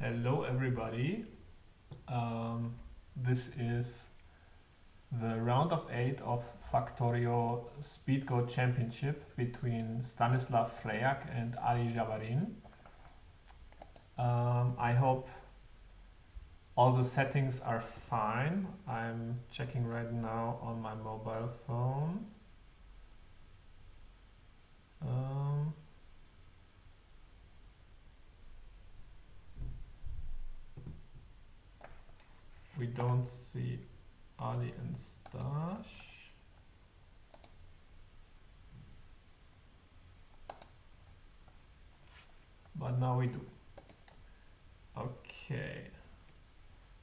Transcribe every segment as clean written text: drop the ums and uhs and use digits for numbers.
Hello everybody. This is the round of 8 of Factorio Speedgo Championship between Stanislaw Frejlak and Ali Jabarin. I hope all the settings are fine. I'm checking right now on my mobile phone. We don't see Ali and Stash. But now we do. Okay.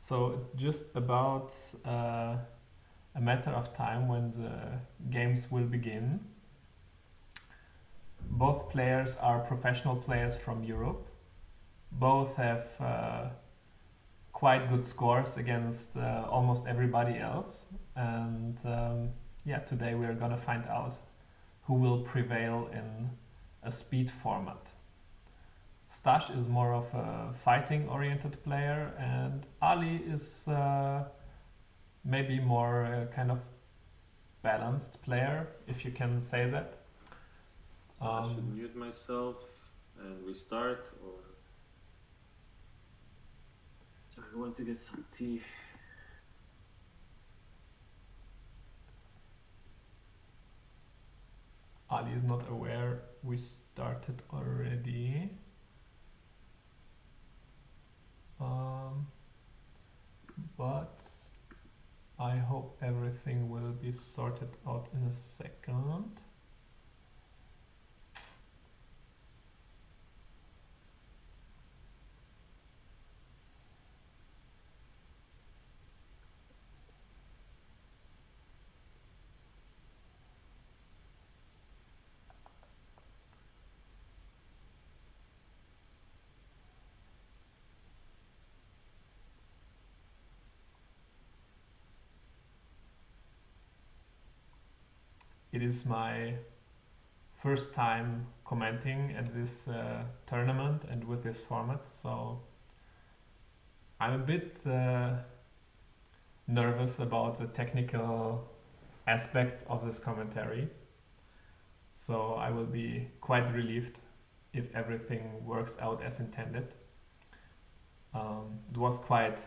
So it's just about a matter of time when the games will begin. Both players are professional players from Europe. Both have quite good scores against almost everybody else, and yeah, today we are gonna find out who will prevail in a speed format. Stash is more of a fighting oriented player, and Ali is maybe more kind of balanced player, if you can say that. So I should mute myself and restart, or I want to get some tea. Ali is not aware we started already. But I hope everything will be sorted out in a second. It is my first time commenting at this tournament and with this format, so I'm a bit nervous about the technical aspects of this commentary. So I will be quite relieved if everything works out as intended. It was quite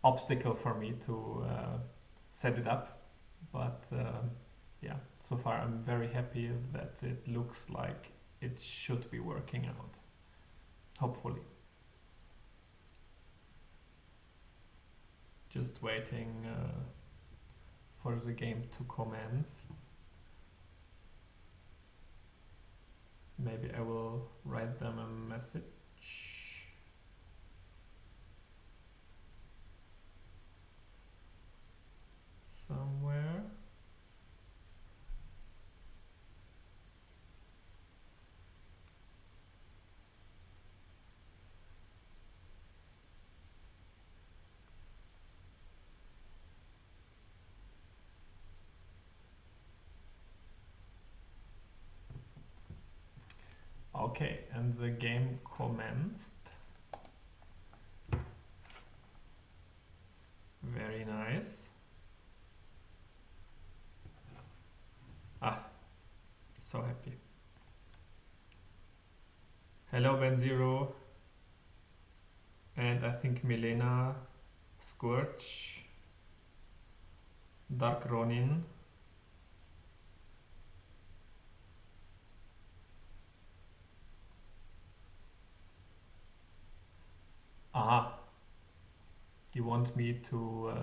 obstacle for me to set it up, but yeah, so far I'm very happy that it looks like it should be working out, hopefully. Just waiting for the game to commence. Maybe I will write them a message. Somewhere. Okay, and the game commenced. Very nice. So happy. Hello Ben0, and I think Milena, Scorch, Dark Ronin. You want me to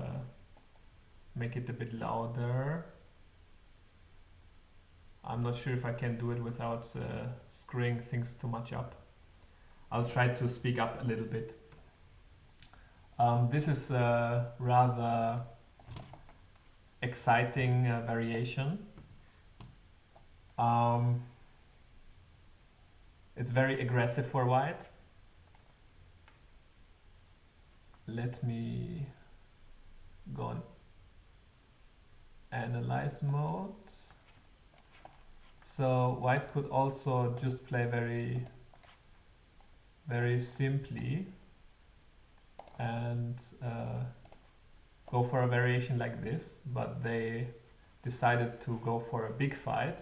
make it a bit louder? I'm not sure if I can do it without screwing things too much up. I'll try to speak up a little bit. This is a rather exciting variation. It's very aggressive for white. Let me go on analyze mode. So white could also just play very very simply and go for a variation like this, but they decided to go for a big fight.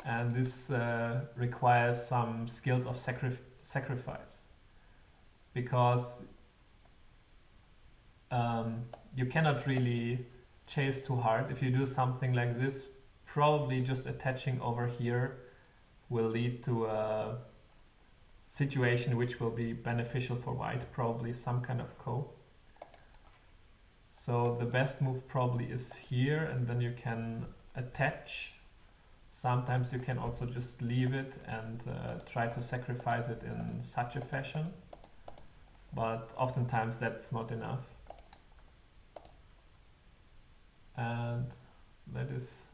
And this requires some skills of sacrifice, because you cannot really chase too hard. If you do something like this, probably just attaching over here will lead to a situation which will be beneficial for white, probably some kind of ko. So the best move probably is here, and then you can attach. Sometimes you can also just leave it and try to sacrifice it in such a fashion, but oftentimes that's not enough. And that is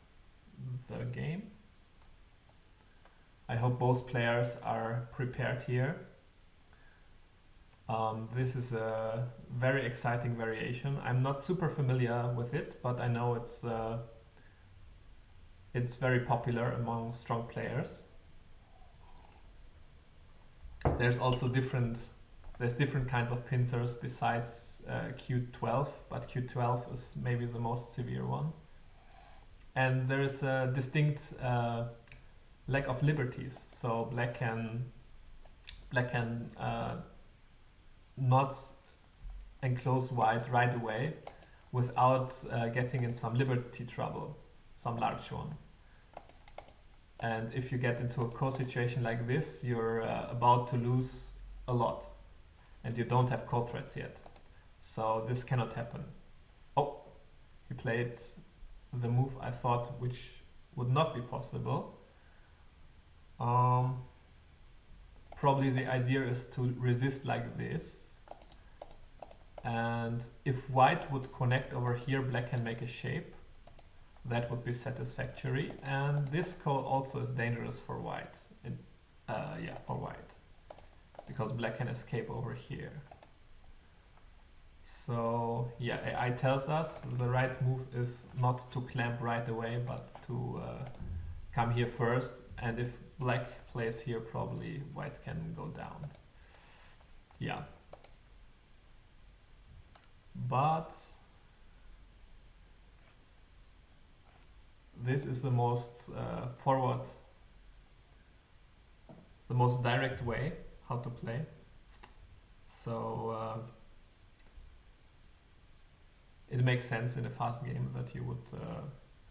the game. I hope both players are prepared here. This is a very exciting variation. I'm not super familiar with it, but I know it's very popular among strong players. There's also different kinds of pincers besides Q12, but Q12 is maybe the most severe one. And there is a distinct lack of liberties. So black can not enclose white right away without getting in some liberty trouble, some large one. And if you get into a co-situation like this, you're about to lose a lot, and you don't have co-threats yet. So this cannot happen. Oh, he played the move I thought which would not be possible. Probably the idea is to resist like this, and if white would connect over here, black can make a shape. That would be satisfactory, and this call also is dangerous for white. For white, because black can escape over here. So yeah, AI tells us the right move is not to clamp right away, but to come here first, and if black plays here, probably white can go down. Yeah. But this is the most the most direct way how to play. So it makes sense in a fast game that you would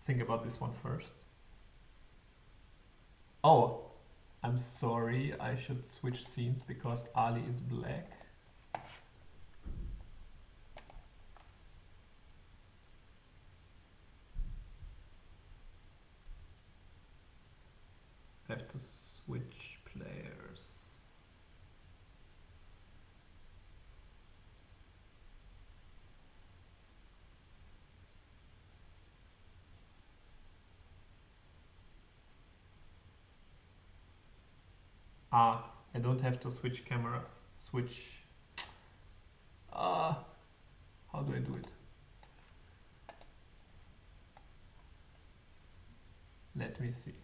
think about this one first. Oh, I'm sorry, I should switch scenes because Ali is black. I have to switch players. I don't have to switch camera. How do I do it? Let me see.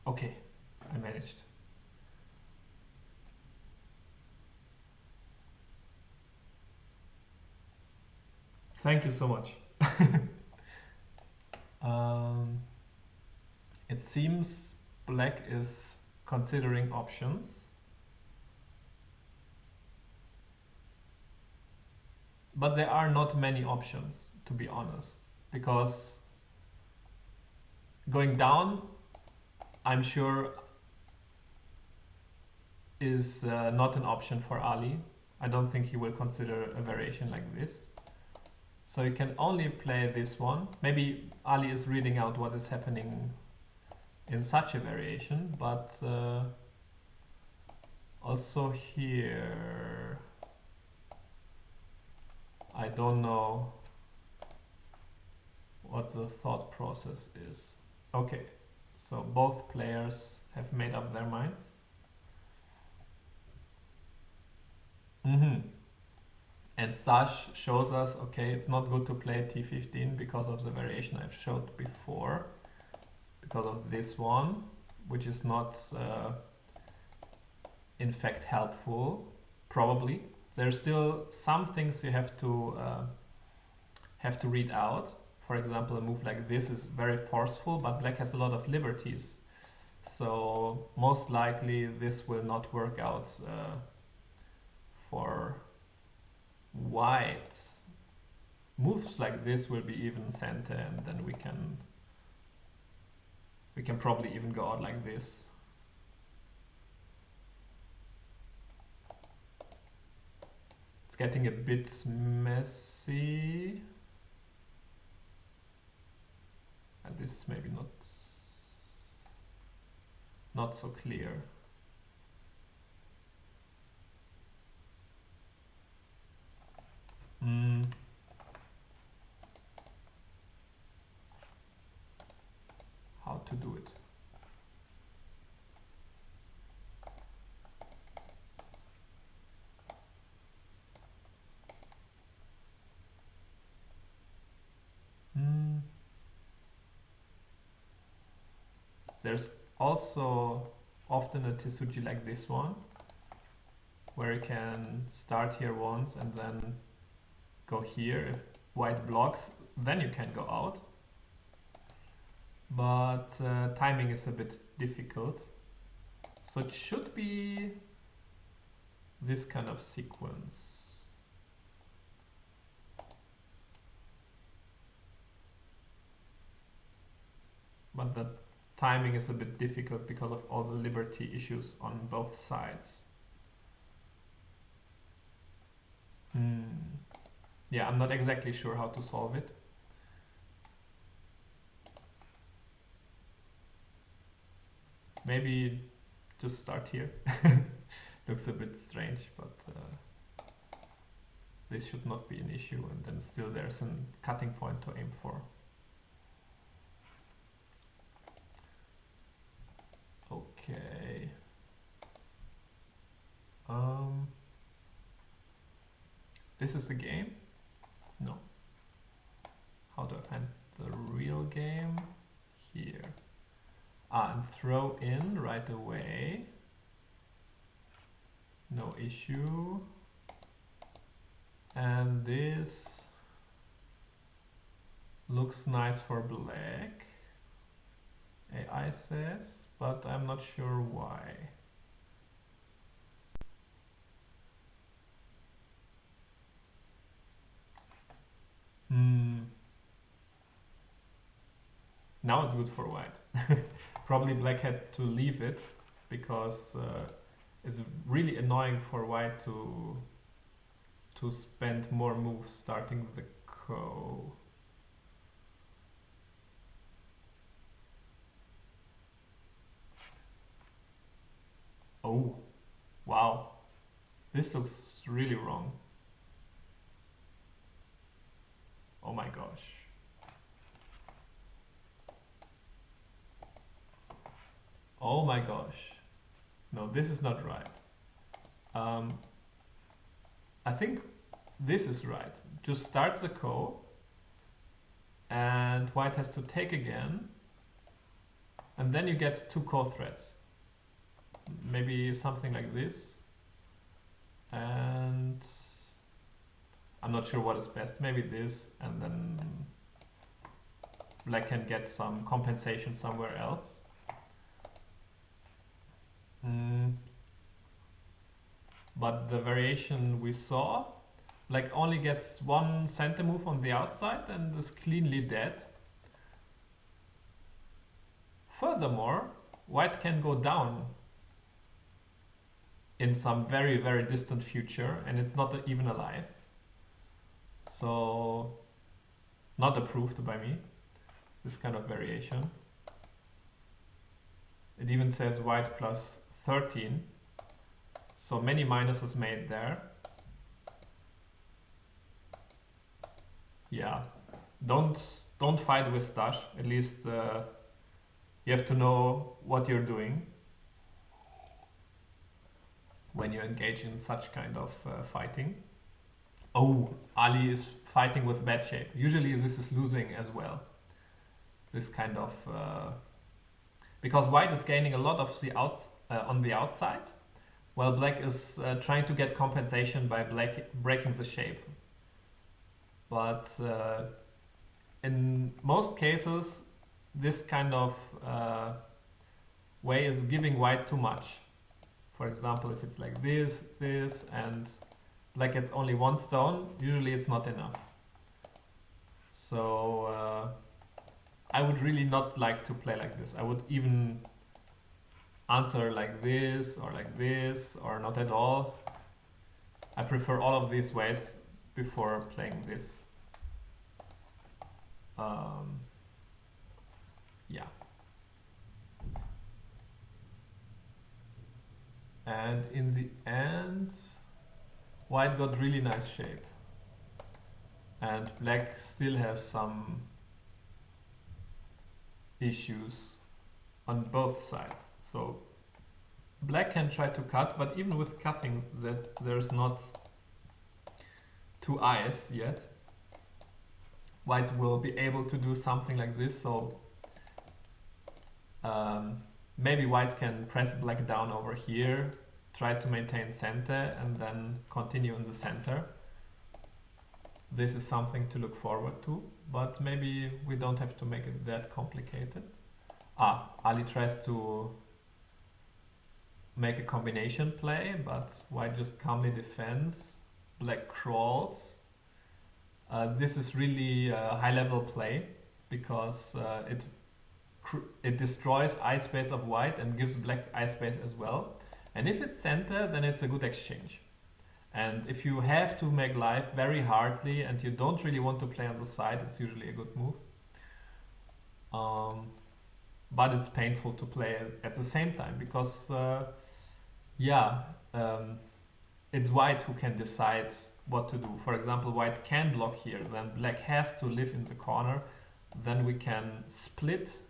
Okay, I managed. Thank you so much. It seems black is considering options. But there are not many options, to be honest, because going down, I'm sure, is not an option for Ali. I don't think he will consider a variation like this. So you can only play this one. Maybe Ali is reading out what is happening in such a variation, but also here, I don't know what the thought process is. Okay, so both players have made up their minds. And Stash shows us, okay, it's not good to play t15 because of the variation I've showed before, because of this one, which is not in fact helpful, probably. There's still some things you have to read out. For example, a move like this is very forceful, but black has a lot of liberties. So most likely this will not work out for white. Moves like this will be even center, and then we can probably even go out like this. It's getting a bit messy. And this is maybe not so clear. How to do it? There's also often a Tsuji like this one, where you can start here once and then go here. If white blocks, then you can go out. But timing is a bit difficult. So it should be this kind of sequence. But the timing is a bit difficult because of all the liberty issues on both sides. Yeah, I'm not exactly sure how to solve it. Maybe just start here. Looks a bit strange, but this should not be an issue, and then still there's a cutting point to aim for. Okay. This is a game? No. How do I find the real game? Here. And throw in right away. No issue. And this looks nice for black, AI says, but I'm not sure why. Now it's good for white. Probably black had to leave it because it's really annoying for white to spend more moves starting the ko. Oh, wow. This looks really wrong. Oh my gosh. Oh my gosh. No, this is not right. I think this is right. Just start the ko, and white has to take again, and then you get two ko threads. Maybe something like this, and I'm not sure what is best. Maybe this, and then black can get some compensation somewhere else. But the variation we saw, like, only gets one center move on the outside and is cleanly dead. Furthermore, white can go down in some very, very distant future, and it's not even alive. So, not approved by me, this kind of variation. It even says white plus 13. So many minuses made there. Yeah, don't don't fight with stash. At least you have to know what you're doing when you engage in such kind of fighting. Oh, Ali is fighting with bad shape. Usually this is losing as well. This kind of because white is gaining a lot of the on the outside, while black is trying to get compensation by breaking the shape. But in most cases, this kind of way is giving white too much. For example, if it's like this, and black gets only one stone, usually it's not enough. So I would really not like to play like this. I would even answer like this or not at all. I prefer all of these ways before playing this. Yeah. And in the end, white got really nice shape. And black still has some issues on both sides. So black can try to cut, but even with cutting, that there's not two eyes yet. White will be able to do something like this. So maybe white can press black down over here, try to maintain center, and then continue in the center. This is something to look forward to, but maybe we don't have to make it that complicated. Ali tries to make a combination play, but white just calmly defends. Black crawls. This is really a high-level play because it destroys eye space of white and gives black eye space as well. And if it's center, then it's a good exchange. And if you have to make life very hardly and you don't really want to play on the side, it's usually a good move. But it's painful to play at the same time because, it's white who can decide what to do. For example, white can block here, then black has to live in the corner, then we can split,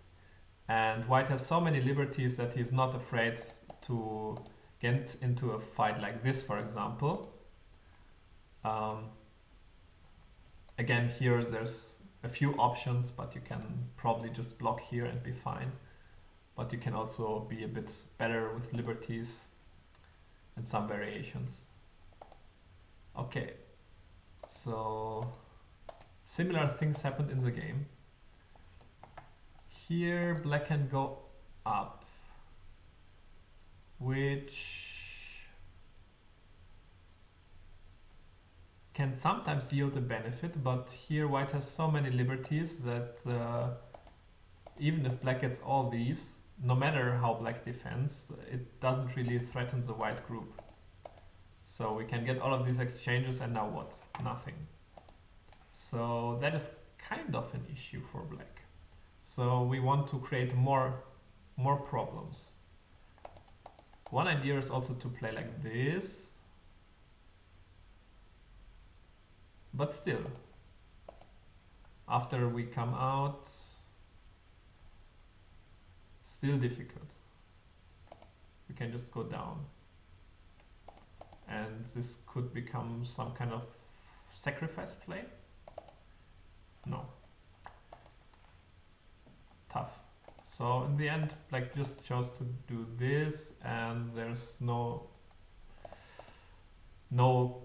and white has so many liberties that he's not afraid to get into a fight like this, for example. Again, here there's a few options, but you can probably just block here and be fine. But you can also be a bit better with liberties and some variations. Okay, so similar things happened in the game. Here black can go up, which can sometimes yield a benefit, but here white has so many liberties that even if black gets all these, no matter how black defends, it doesn't really threaten the white group. So we can get all of these exchanges, and now what? Nothing. So that is kind of an issue for black. So we want to create more problems. One idea is also to play like this. But still, after we come out, still difficult. We can just go down. And this could become some kind of sacrifice play. No. Tough. So in the end, black just chose to do this, and there's no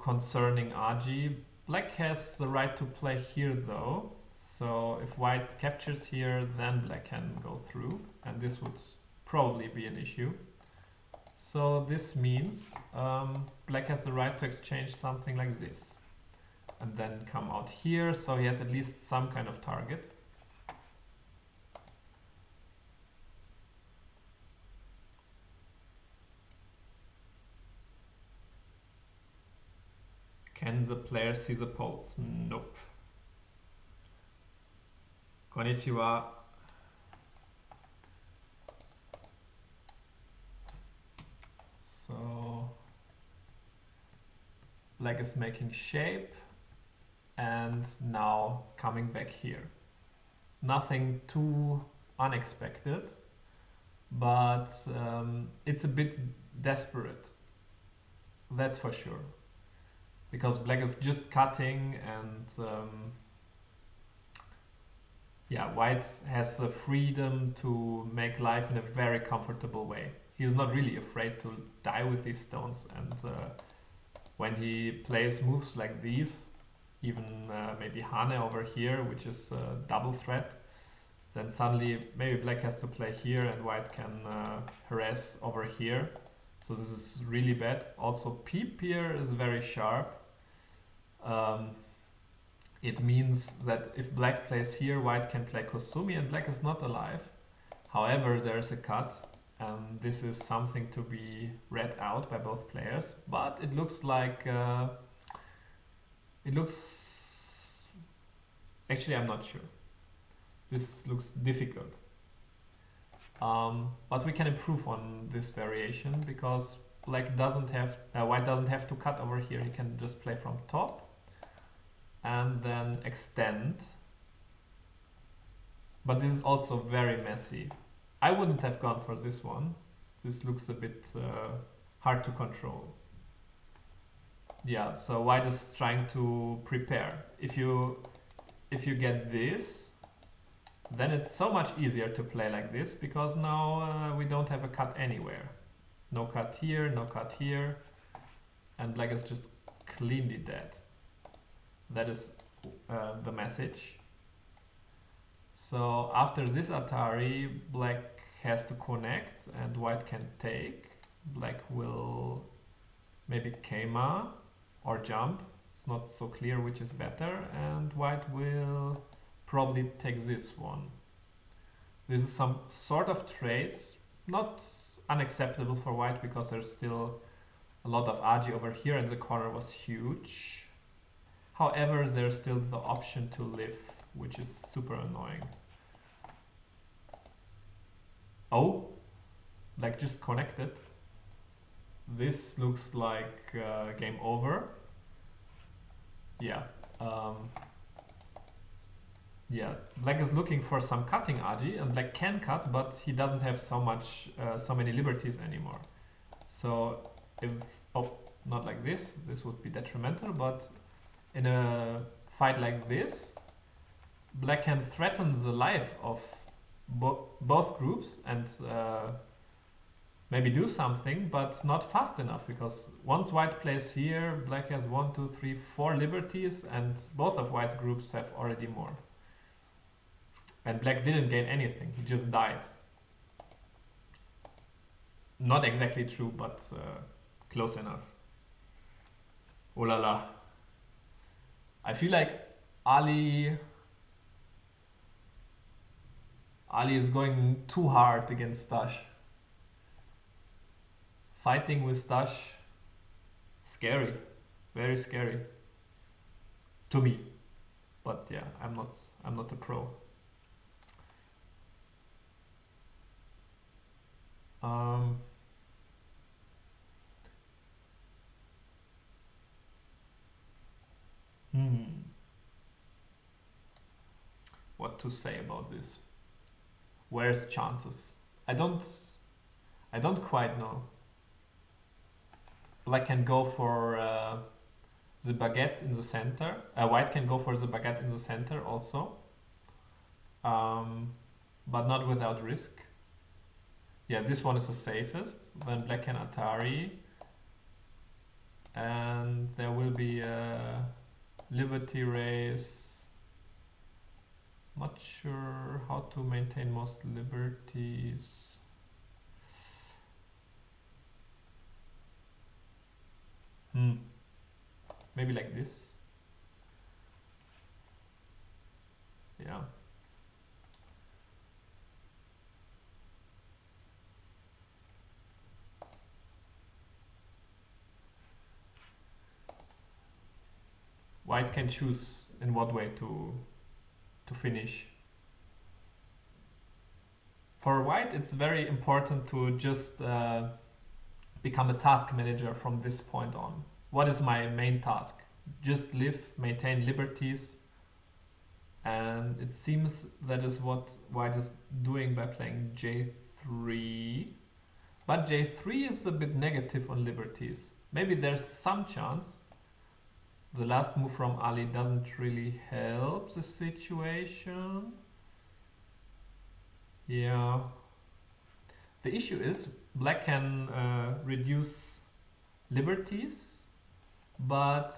concerning RG. Black has the right to play here though. So if white captures here, then black can go through, and this would probably be an issue. So this means black has the right to exchange something like this and then come out here, so he has at least some kind of target. Can the player see the pose? Nope. Konnichiwa. So black is making shape and now coming back here. nothing too unexpected, but it's a bit desperate, that's for sure. Because black is just cutting and yeah, white has the freedom to make life in a very comfortable way. He's not really afraid to die with these stones, and when he plays moves like these, even maybe Hane over here, which is a double threat, then suddenly maybe black has to play here and white can harass over here. So this is really bad. Also peep here is very sharp. It means that if black plays here, white can play Kusumi and black is not alive. However, there's a cut, and this is something to be read out by both players. But it looks like actually, I'm not sure. This looks difficult. But we can improve on this variation because white doesn't have to cut over here. He can just play from top and then extend. But this is also very messy. I wouldn't have gone for this one. This looks a bit hard to control. Yeah, so white is trying to prepare. If you get this, then it's so much easier to play like this because now we don't have a cut anywhere. No cut here, no cut here, and black is just cleanly dead. That is the message. So after this Atari, black has to connect and white can take. Black will maybe Keima or jump. It's not so clear which is better, and white will probably take this one. This is some sort of trade, not unacceptable for white because there's still a lot of Agi over here and the corner was huge. However, there's still the option to live, which is super annoying. Oh, like just connected. This looks like game over. Yeah. Yeah, black is looking for some cutting Agi, and black can cut, but he doesn't have so many liberties anymore. So if not like this would be detrimental, but in a fight like this, black can threaten the life of both groups and maybe do something, but not fast enough, because once white plays here, black has 1, 2, 3, 4 liberties, and both of white's groups have already more. And black didn't gain anything, he just died. Not exactly true, but close enough. Oh la la. I feel like Ali is going too hard against Stash. Fighting with Stash, scary, very scary to me. But yeah, I'm not a pro. What to say about this? Where's chances? I don't quite know. Black can go for the baguette in the center. White can go for the baguette in the center also, but not without risk. Yeah, this one is the safest. Then black can Atari, and there will be a liberty race. Not sure how to maintain most liberties. Maybe like this. Yeah. White can choose in what way to finish. For white, it's very important to just become a task manager from this point on. What is my main task? Just live, maintain liberties, And it seems that is what white is doing by playing J3. But J3 is a bit negative on liberties. Maybe there's some chance. The last move from Ali doesn't really help the situation. Yeah. The issue is black can reduce liberties, but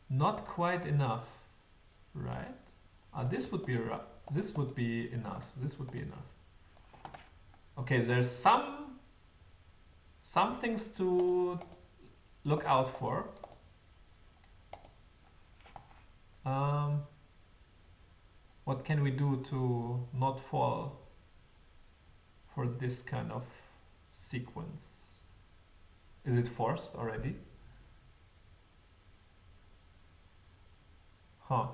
not quite enough, right? This would be enough. This would be enough. Okay, there's some things to look out for. What can we do to not fall for this kind of sequence? Is it forced already? Huh.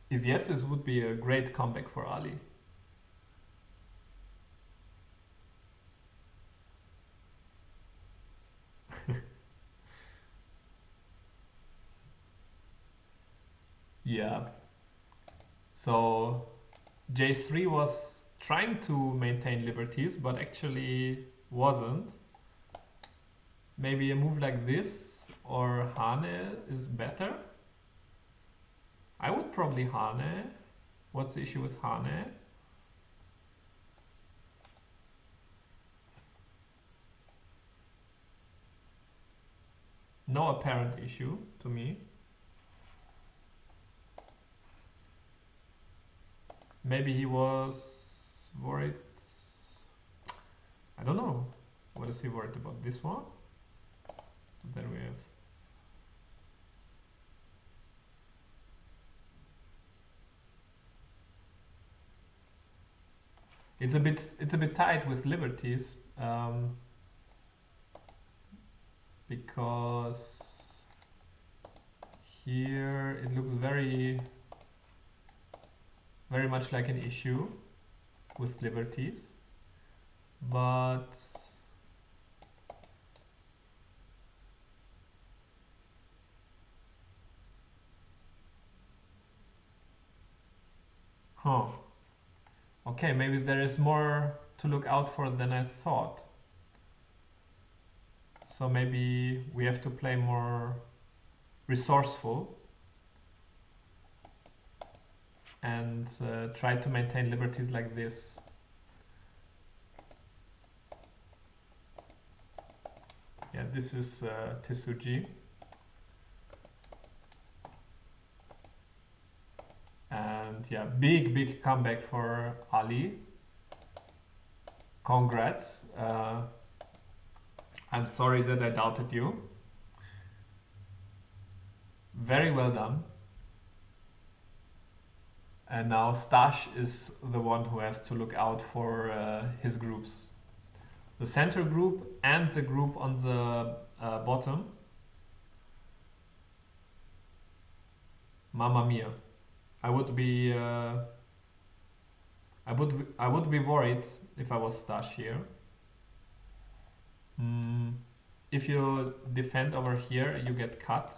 If yes, this would be a great comeback for Ali. Yeah. So J3 was trying to maintain liberties, but actually wasn't. Maybe a move like this or Hane is better. I would probably Hane. What's the issue with Hane? No apparent issue to me. Maybe he was worried. I don't know. What is he worried about? This one? Then we have. It's a bit tight with liberties, because here it looks very much like an issue with liberties, but okay, maybe there is more to look out for than I thought. So maybe we have to play more resourceful and try to maintain liberties like this. Yeah, this is Tsuji. And yeah, big comeback for Ali. Congrats. I'm sorry that I doubted you. Very well done. And now Stash is the one who has to look out for his groups. The center group and the group on the bottom. Mamma mia. I would be worried if I was Stash here. If you defend over here, you get cut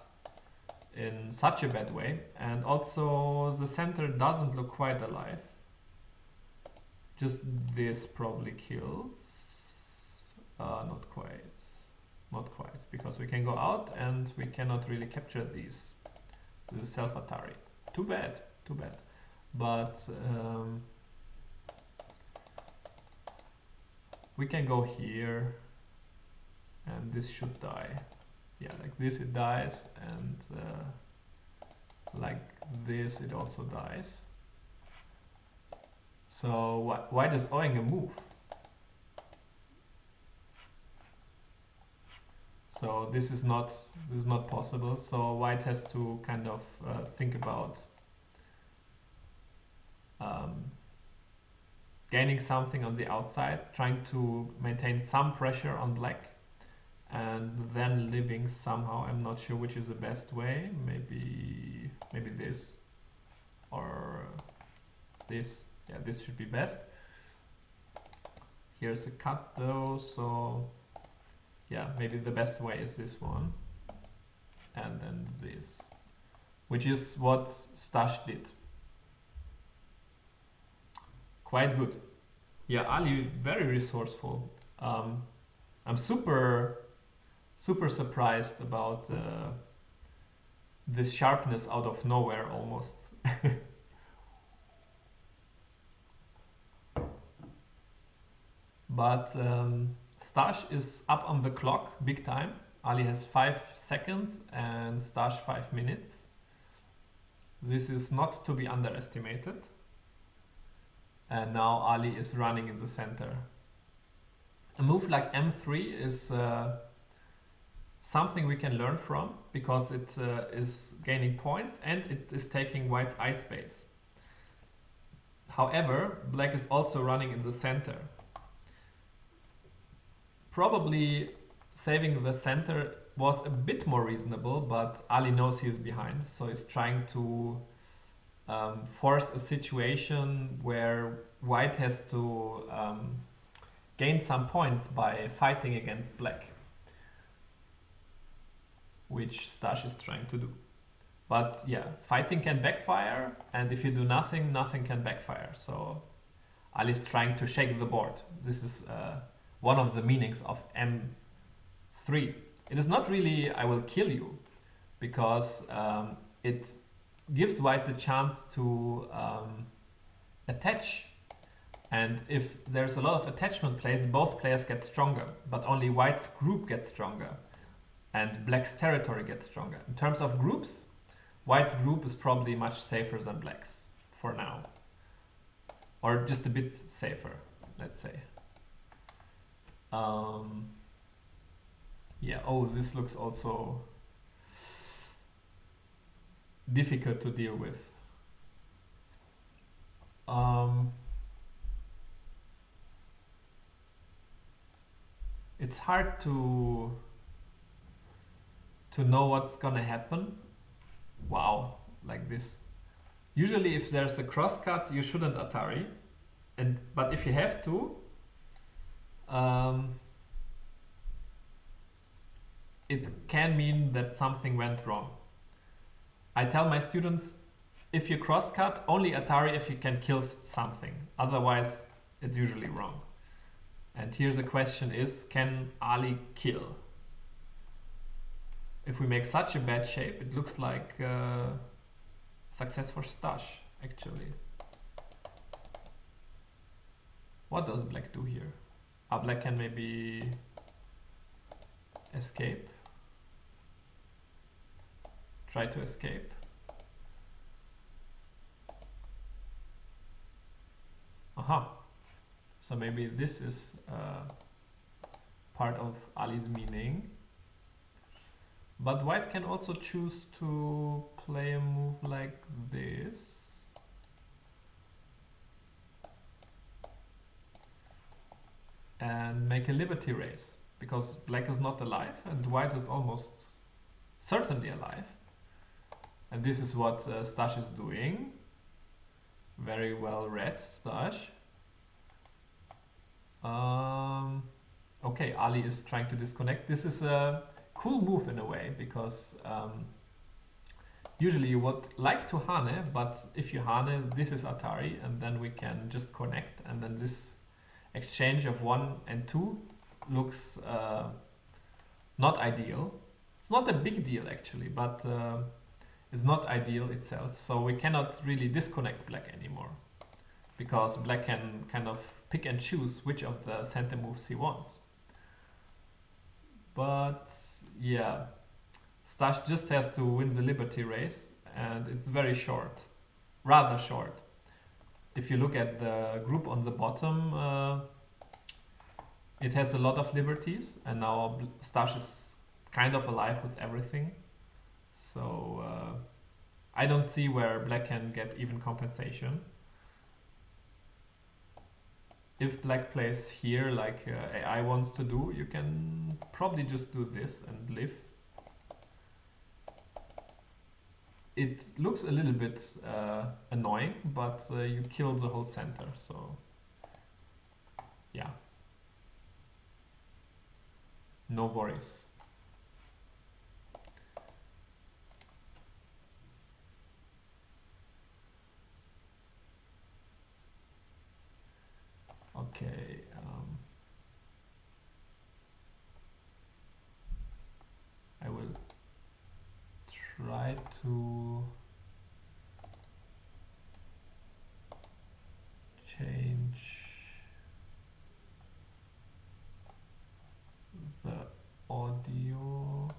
in such a bad way, and also the center doesn't look quite alive. Just this probably kills. Not quite, because we can go out and we cannot really capture these. This is self-Atari. Too bad. But we can go here, and this should die. Yeah, like this it dies, and like this it also dies. So why does Owing a move? So this is not possible. So white has to kind of think about gaining something on the outside, trying to maintain some pressure on black, and then living somehow. I'm not sure which is the best way. Maybe this or this. Yeah, this should be best. Here's a cut though, so yeah, maybe the best way is this one. And then this. Which is what Stash did. Quite good. Yeah, Ali, very resourceful. I'm super surprised about this sharpness out of nowhere almost. But Stash is up on the clock big time. Ali has 5 seconds and Stash 5 minutes. This is not to be underestimated. And now Ali is running in the center. A move like M3 is something we can learn from because it is gaining points and it is taking White's eye space. However, Black is also running in the center. Probably saving the center was a bit more reasonable, but Ali knows he is behind, so he's trying to force a situation where White has to gain some points by fighting against Black, which Stash is trying to do. But yeah, fighting can backfire, and if you do nothing, nothing can backfire. So Ali is trying to shake the board. This is one of the meanings of M3. It is not really I will kill you, because it gives White a chance to attach, and if there's a lot of attachment plays, both players get stronger, but only White's group gets stronger and Black's territory gets stronger. In terms of groups, White's group is probably much safer than Black's for now, or just a bit safer, let's say. Yeah, oh, this looks also difficult to deal with. It's hard to know what's gonna happen. Wow, like this. Usually if there's a crosscut, you shouldn't Atari, but if you have to, it can mean that something went wrong. I tell my students, if you crosscut, only Atari if you can kill something. Otherwise, it's usually wrong. And here the question is, can Ali kill? If we make such a bad shape, it looks like success for Stash, actually. What does Black do here? Black can maybe escape. Try to escape. Aha. So maybe this is part of Ali's meaning. But White can also choose to play a move like this. And make a liberty race. Because Black is not alive and White is almost certainly alive. And this is what Stash is doing. Very well read, Stash. Okay, Ali is trying to disconnect. This is a cool move in a way, because usually you would like to Hane, but if you Hane, this is Atari, and then we can just connect, and then this exchange of 1 and 2 looks not ideal. It's not a big deal actually, but it's not ideal itself, so we cannot really disconnect Black anymore, because Black can kind of pick and choose which of the center moves he wants. But yeah, Stash just has to win the liberty race, and it's very short, rather short. If you look at the group on the bottom, it has a lot of liberties, and now Stash is kind of alive with everything. So I don't see where Black can get even compensation. If Black plays here like AI wants to do, you can probably just do this and live. It looks a little bit annoying, but you kill the whole center, so yeah. no worries. Okay. I will try to change the audio.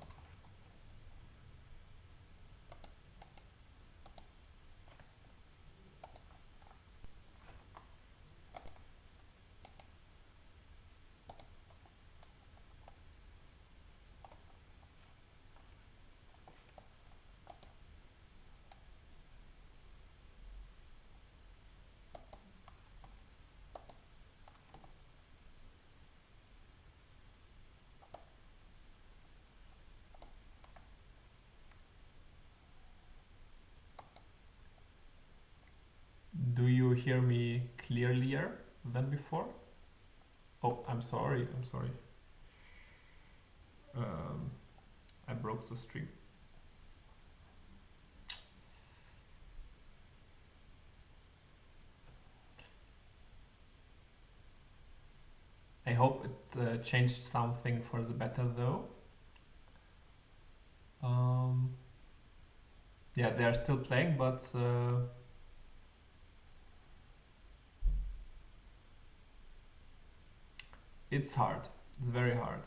Do you hear me clearlier than before? Oh, I'm sorry. I broke the stream. I hope it changed something for the better though. Yeah, they are still playing, but it's hard. It's very hard.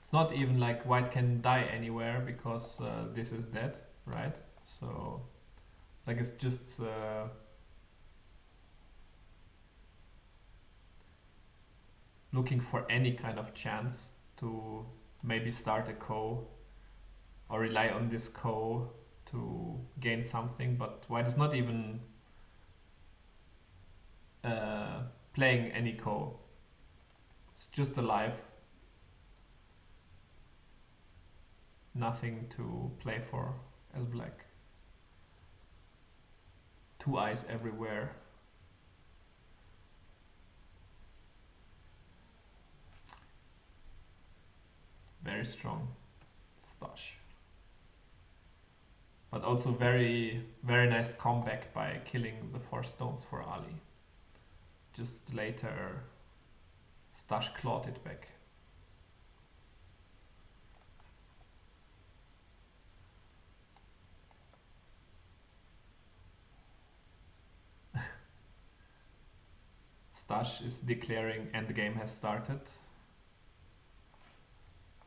It's not even like white can die anywhere because this is dead, right? So, like it's just looking for any kind of chance to maybe start a co or rely on this co to gain something, but white is not even playing any co. It's just alive. Nothing to play for as black. Two eyes everywhere. Very strong stash. But also very nice comeback by killing the 4 stones for Ali. Just later Stash clawed it back. Stash is declaring endgame has started.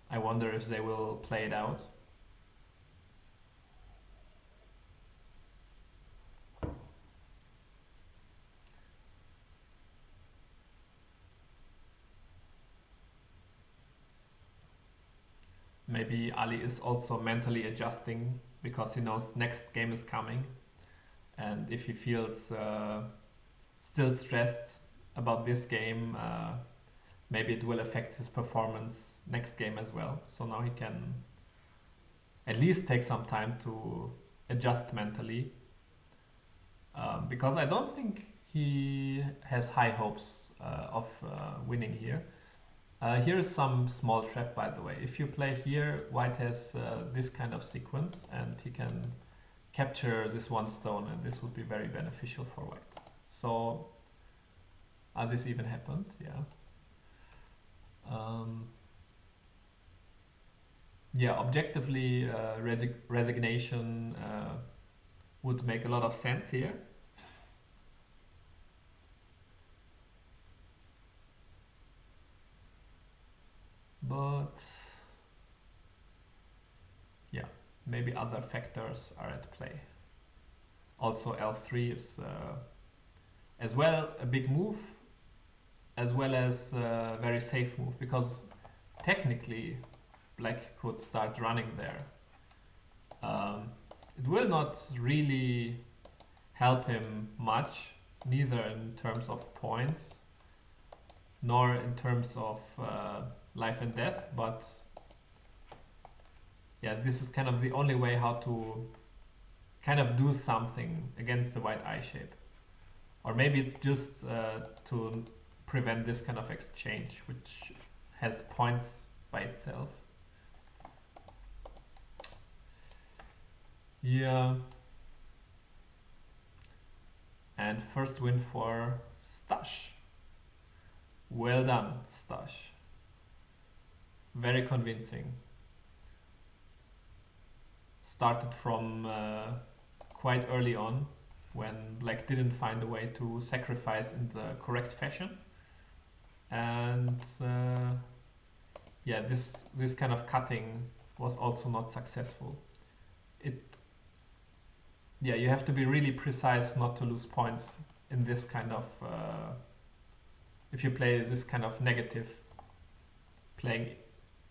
I wonder if they will play it out. Maybe Ali is also mentally adjusting because he knows next game is coming, and if he feels still stressed about this game, maybe it will affect his performance next game as well. So now he can at least take some time to adjust mentally, because I don't think he has high hopes of winning here. Here is some small trap, by the way. If you play here, white has this kind of sequence and he can capture this 1 stone, and this would be very beneficial for white. So this even happened, yeah. Yeah, objectively resignation would make a lot of sense here. But yeah, maybe other factors are at play. Also L3 is as well a big move, as well as a very safe move, because technically black could start running there. It will not really help him much, neither in terms of points nor in terms of life and death, but yeah, this is kind of the only way how to kind of do something against the white eye shape. Or maybe it's just to prevent this kind of exchange, which has points by itself. Yeah. And first win for Stash. Well done, Stash. Very convincing. Started from quite early on, when Black didn't find a way to sacrifice in the correct fashion. And yeah, this kind of cutting was also not successful. Yeah, you have to be really precise not to lose points in this kind of if you play this kind of negative,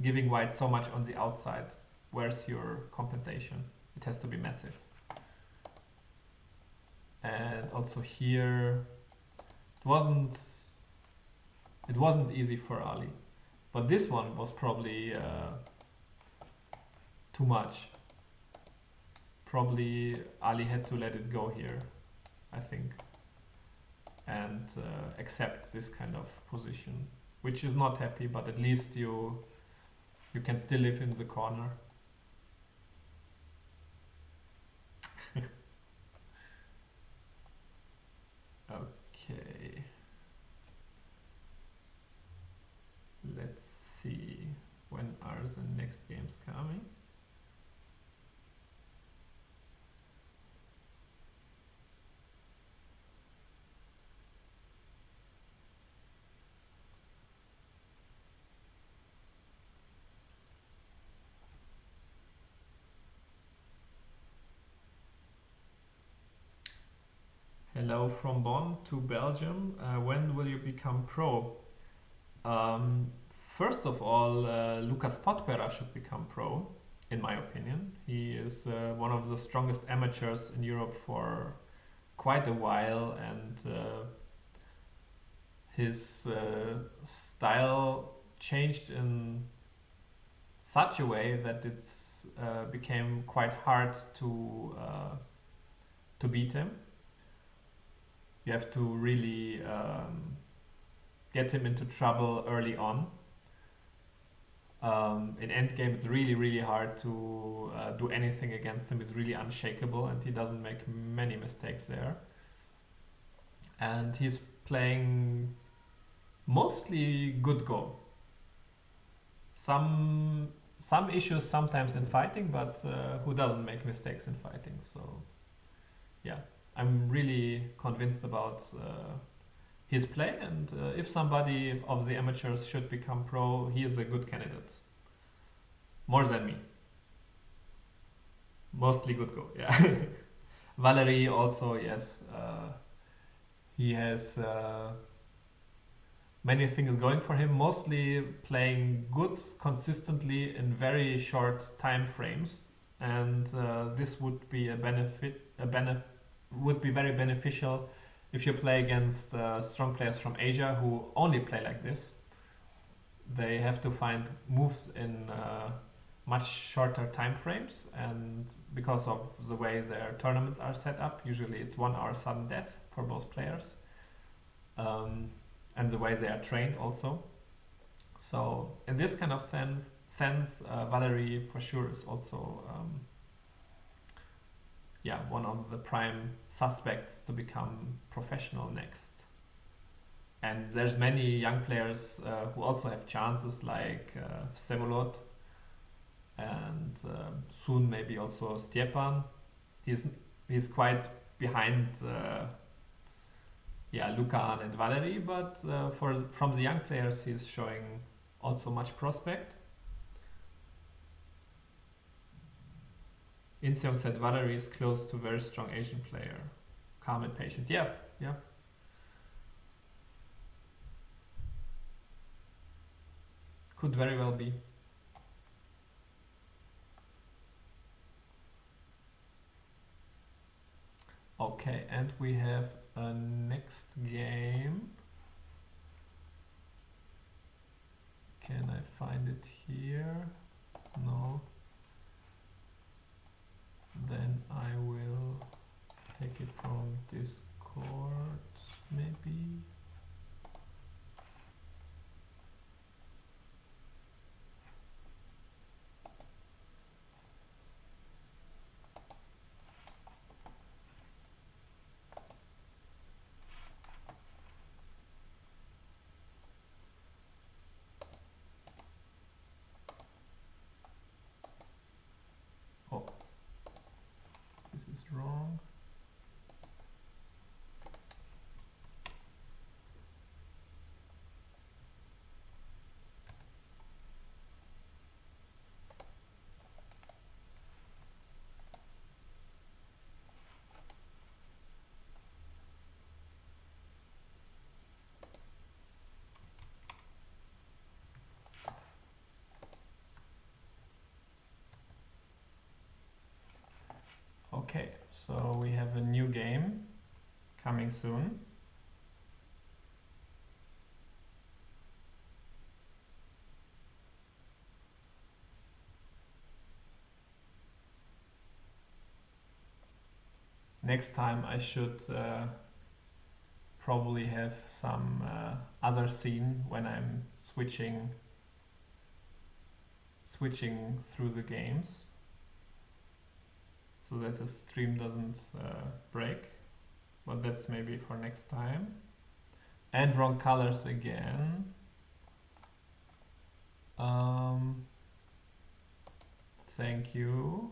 giving white so much on the outside. Where's your compensation? It has to be massive. And also here, it wasn't easy for Ali, but this one was probably too much. Probably Ali had to let it go here, I think, and accept this kind of position, which is not happy, but at least you can still live in the corner. Okay. Let's see, when are the next games coming? Hello from Bonn to Belgium. When will you become pro? First of all, Lukas Podpera should become pro, in my opinion. He is one of the strongest amateurs in Europe for quite a while, and his style changed in such a way that it's became quite hard to beat him. You have to really get him into trouble early on. In endgame, it's really hard to do anything against him. He's really unshakable, and he doesn't make many mistakes there. And he's playing mostly good Go. Some issues sometimes in fighting, but who doesn't make mistakes in fighting? So yeah, I'm really convinced about his play, and if somebody of the amateurs should become pro, he is a good candidate. More than me. Mostly good Go, yeah. Valerii also, yes. He has many things going for him, mostly playing good consistently in very short time frames, and this would be would be very beneficial if you play against strong players from Asia who only play like this. They have to find moves in much shorter time frames, and because of the way their tournaments are set up, usually it's 1 hour sudden death for both players, and the way they are trained also. So in this kind of sense, Valerii for sure is also one of the prime suspects to become professional next. And there's many young players who also have chances, like Vsevolod, and soon maybe also Stjepan. He's quite behind Luka and Valerii, but from the young players he's showing also much prospect. Inseong said Valerii is close to very strong Asian player. Calm and patient. Yeah. Could very well be. Okay, and we have a next game. Can I find it here? No. Then I will take it from Discord, maybe. Okay, so we have a new game coming soon. Next time I should probably have some other scene when I'm switching through the games, so that the stream doesn't break, but that's maybe for next time. And wrong colors again. Thank you.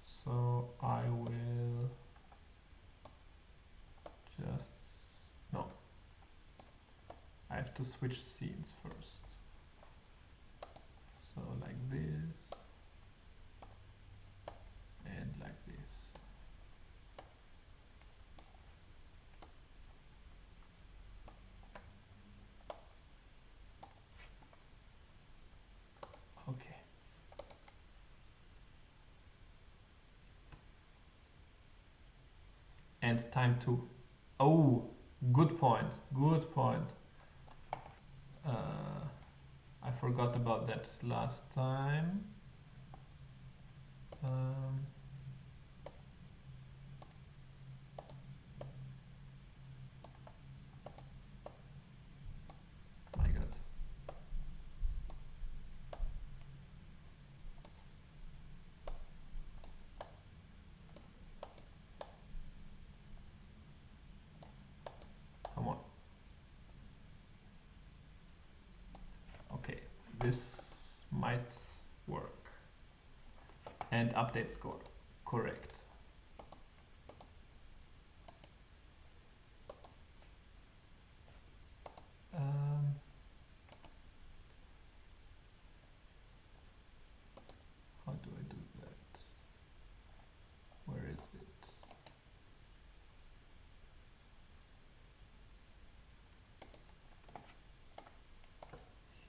So I will just, no, I have to switch scenes first. So like this and like this. Okay. And time 2. Oh, good point. Good point. I forgot about that last time. My God. Come on. Okay, this might work. And update score, correct. How do I do that? Where is it?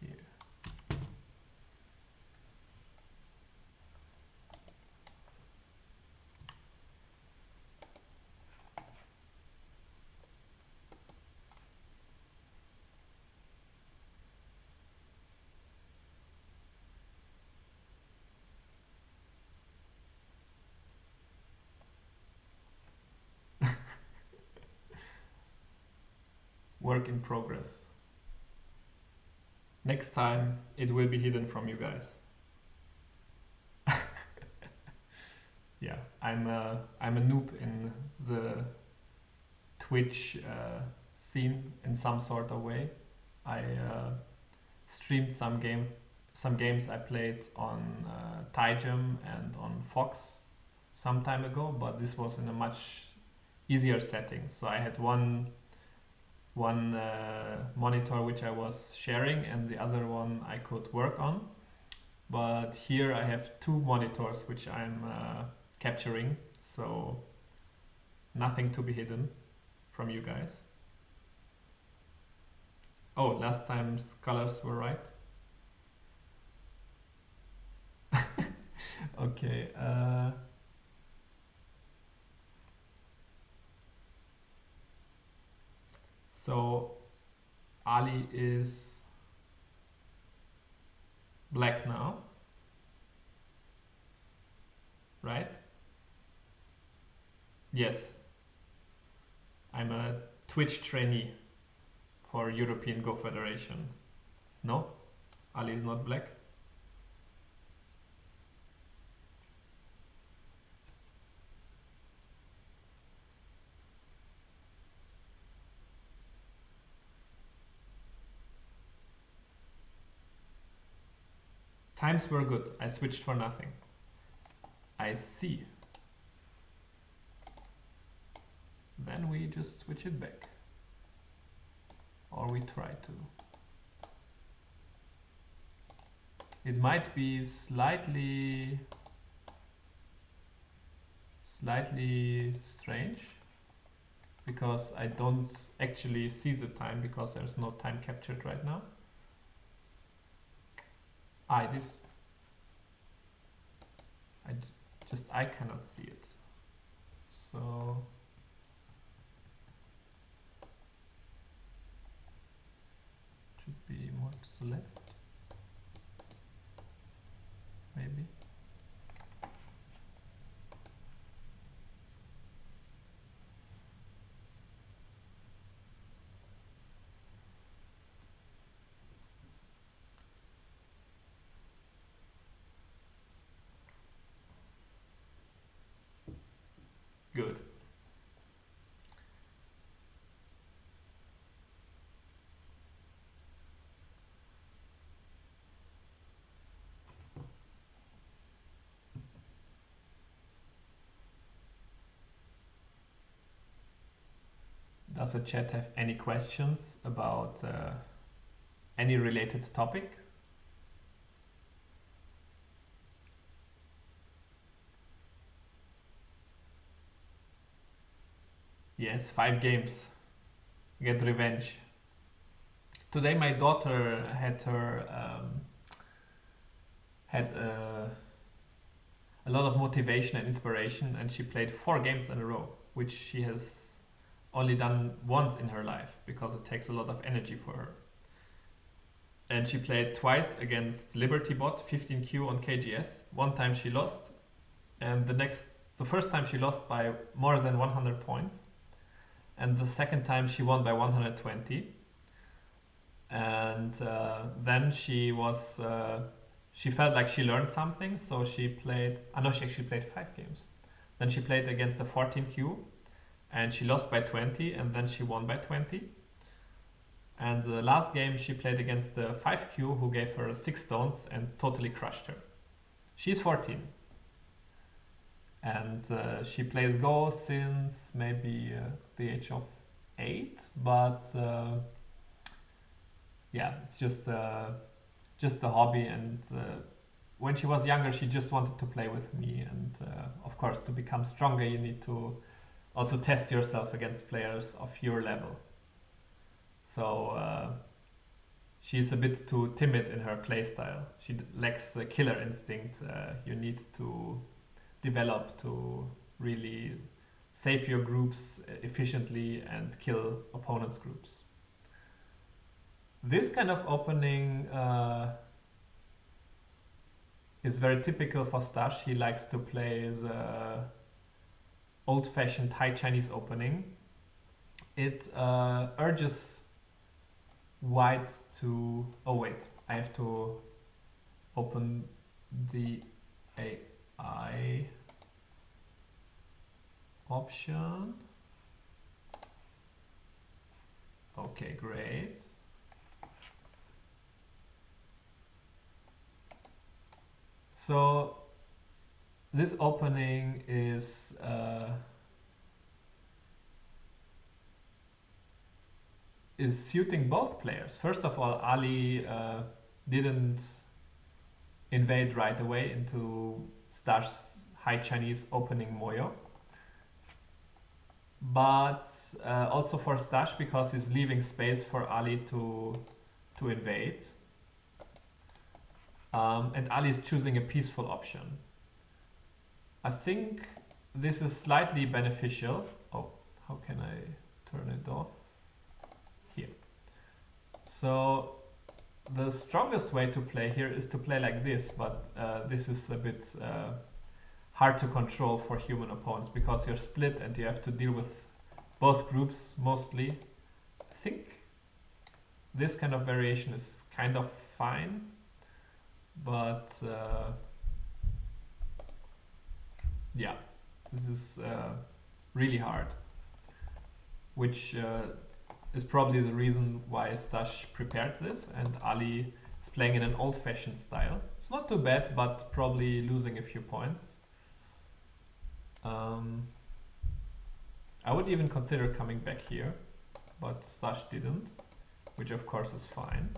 Here. Work in progress. Next time it will be hidden from you guys. Yeah, I'm a noob in the Twitch scene in some sort of way. I streamed some games I played on Tygem and on Fox some time ago, but this was in a much easier setting. So I had one monitor which I was sharing and the other one I could work on. But here I have 2 monitors which I'm capturing, so nothing to be hidden from you guys. Oh, last time's colors were right. Okay. So Ali is black now, right? Yes. I'm a Twitch trainee for European Go Federation. No? Ali is not black? Times were good. I switched for nothing. I see. Then we just switch it back. Or we try to. It might be slightly strange because I don't actually see the time because there's no time captured right now. This. Just I cannot see it. So should be more to the left, maybe. Good. Does the chat have any questions about any related topic? Yes, 5 games. Get revenge. Today my daughter had a lot of motivation and inspiration, and she played 4 games in a row, which she has only done once in her life because it takes a lot of energy for her. And she played twice against LibertyBot 15Q on KGS. One time she lost, and the first time she lost by more than 100 points, and the second time she won by 120. And then she felt like she learned something, so she played. She actually played 5 games. Then she played against the 14Q, and she lost by 20, and then she won by 20. And the last game she played against the 5Q, who gave her 6 stones and totally crushed her. She's 14. And she plays Go since maybe the age of 8, but yeah, it's just a hobby. And when she was younger, she just wanted to play with me. And of course, to become stronger, you need to also test yourself against players of your level. So she's a bit too timid in her playstyle. She lacks the killer instinct you need to develop to really save your groups efficiently and kill opponents' groups. This kind of opening is very typical for Stash. He likes to play the old-fashioned High Chinese opening. It urges white to... Oh wait, I have to open the AI option. Okay, great. So this opening is suiting both players. First of all, Ali didn't invade right away into Stash's High Chinese opening Moyo, but also for Stash because he's leaving space for Ali to invade. And Ali is choosing a peaceful option. I think this is slightly beneficial. Oh, how can I turn it off? Here. So the strongest way to play here is to play like this, but this is a bit hard to control for human opponents because you're split and you have to deal with both groups mostly. I think this kind of variation is kind of fine, but yeah, this is really hard, which is probably the reason why Stash prepared this, and Ali is playing in an old-fashioned style. It's not too bad, but probably losing a few points. I would even consider coming back here, but Stash didn't, which of course is fine.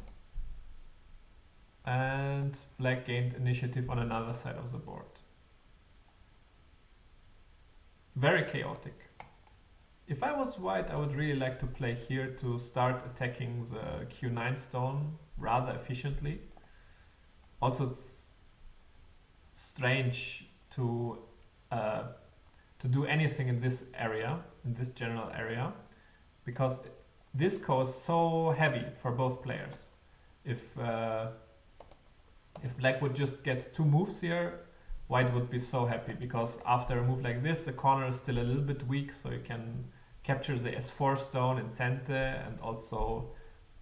And Black gained initiative on another side of the board. Very chaotic. If I was white, I would really like to play here to start attacking the Q9 stone rather efficiently. Also, it's strange to to do anything in this area, in this general area, because this goes so heavy for both players. If black would just get 2 moves here, white would be so happy, because after a move like this, the corner is still a little bit weak, so you can capture the S4 stone in center, and also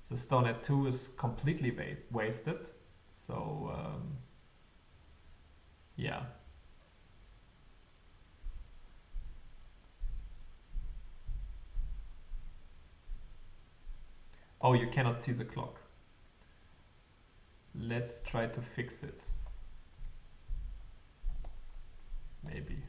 the stone at 2 is completely wasted. So yeah. Oh, you cannot see the clock. Let's try to fix it. Maybe.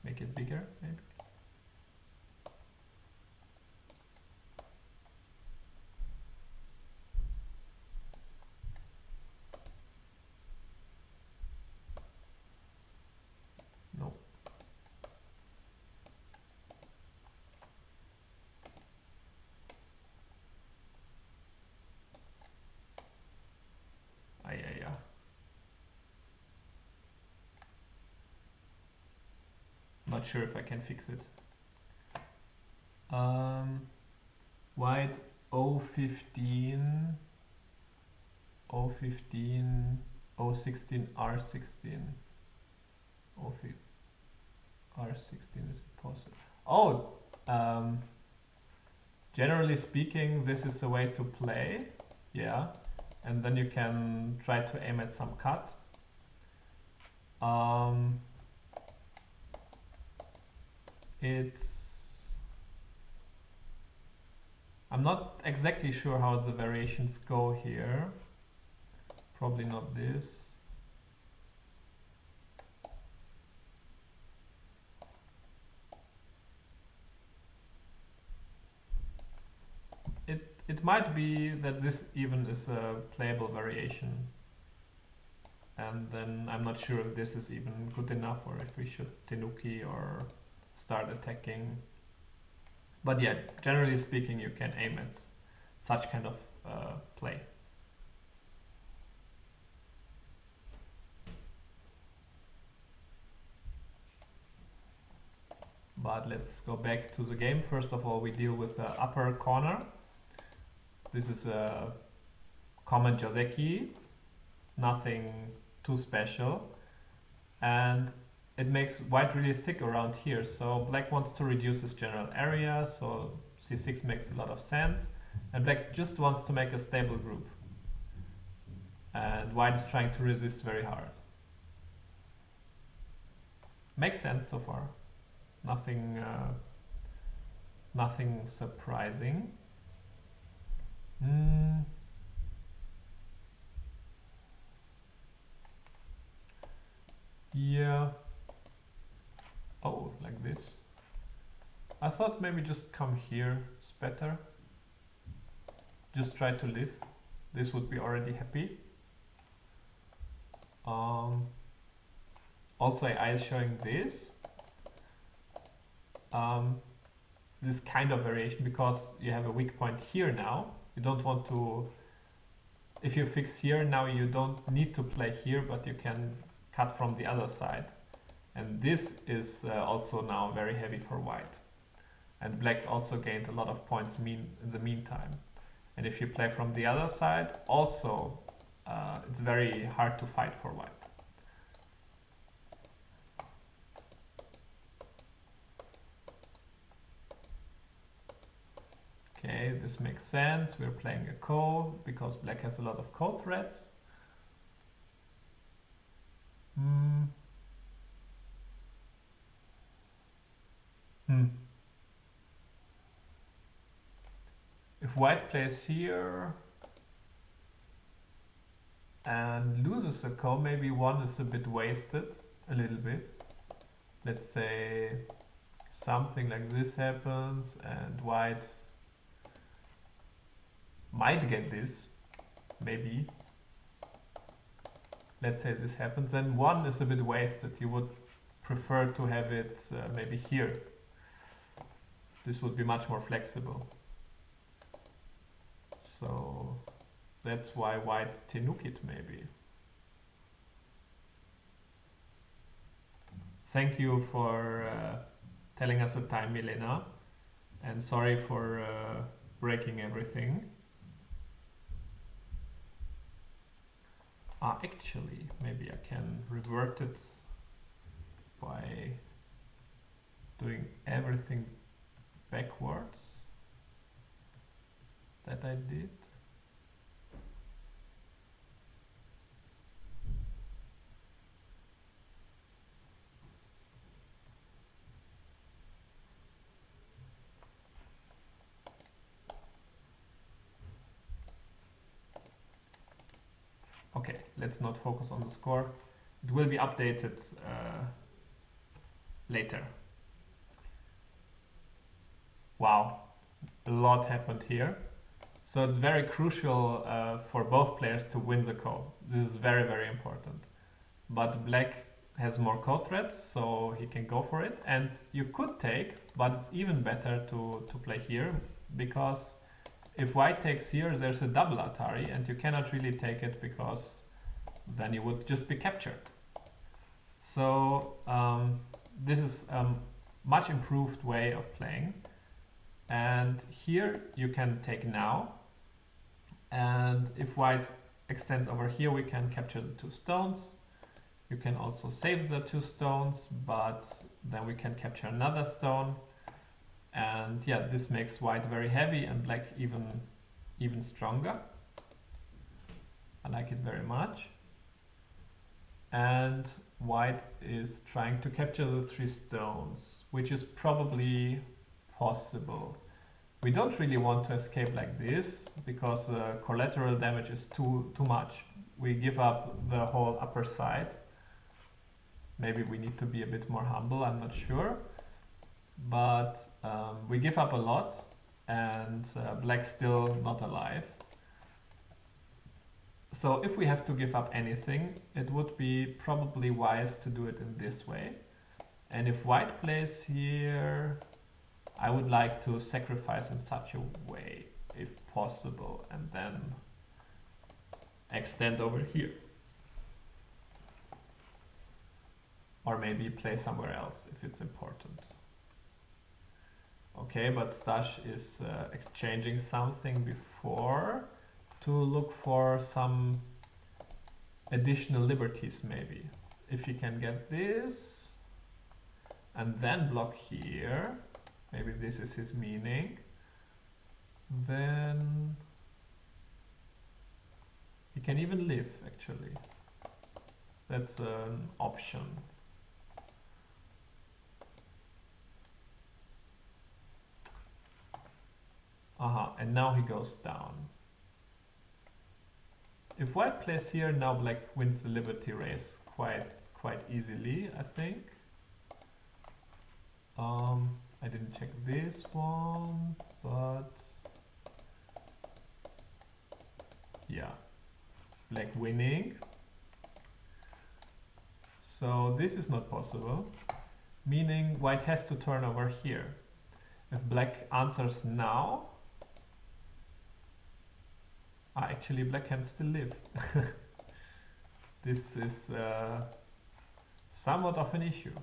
Make it bigger, maybe. No. Yeah. Not sure if I can fix it. White O15, O15, O16, R16. R16 is possible. Oh, generally speaking, this is a way to play. Yeah, and then you can try to aim at some cut. I'm not exactly sure how the variations go here. Probably not this. It might be that this even is a playable variation. And then I'm not sure if this is even good enough, or if we should tenuki or start attacking. But yeah, generally speaking, you can aim at such kind of play. But let's go back to the game. First of all, we deal with the upper corner. This is a common Joseki, nothing too special. And it makes white really thick around here, so black wants to reduce his general area, so c6 makes a lot of sense, and black just wants to make a stable group, and white is trying to resist very hard. Makes sense so far. Nothing surprising. Yeah. Oh, like this. I thought maybe just come here, it's better. Just try to live. This would be already happy. Also, AI is showing this. This kind of variation, because you have a weak point here now. You don't want to, if you fix here now, you don't need to play here, but you can cut from the other side. And this is also now very heavy for white. And black also gained a lot of points in the meantime. And if you play from the other side, also it's very hard to fight for white. Okay, this makes sense. We're playing a ko because black has a lot of ko threats. If white plays here and loses a ko, maybe one is a bit wasted, a little bit. Let's say something like this happens and white might get this, maybe. Let's say this happens, then one is a bit wasted. You would prefer to have it maybe here. This would be much more flexible. So that's why white Tanguy it maybe. Thank you for telling us the time, Milena, and sorry for breaking everything. Actually, maybe I can revert it by doing everything backwards that I did. Okay, let's not focus on the score. It will be updated later. Wow, a lot happened here. So it's very crucial for both players to win the ko. This is very, very important. But black has more ko threats, so he can go for it. And you could take, but it's even better to play here, because if white takes here, there's a double Atari, and you cannot really take it because then you would just be captured. So this is a much improved way of playing. And here you can take now. And if white extends over here, we can capture the 2 stones. You can also save the 2 stones, but then we can capture another stone. And yeah, this makes white very heavy and black even stronger. I like it very much. And white is trying to capture the 3 stones, which is probably possible. We don't really want to escape like this, because collateral damage is too much. We give up the whole upper side. Maybe we need to be a bit more humble, I'm not sure. But we give up a lot, and black's still not alive. So if we have to give up anything, it would be probably wise to do it in this way. And if white plays here, I would like to sacrifice in such a way, if possible, and then extend over here. Or maybe play somewhere else if it's important. Okay, but Stash is exchanging something before to look for some additional liberties maybe. If he can get this and then block here, maybe this is his meaning, then he can even live actually. That's an option. And now he goes down. If white plays here, now black wins the liberty race quite easily, I think. I didn't check this one, but yeah, black winning. So this is not possible, meaning white has to turn over here. If black answers now, actually black can still live. This is somewhat of an issue.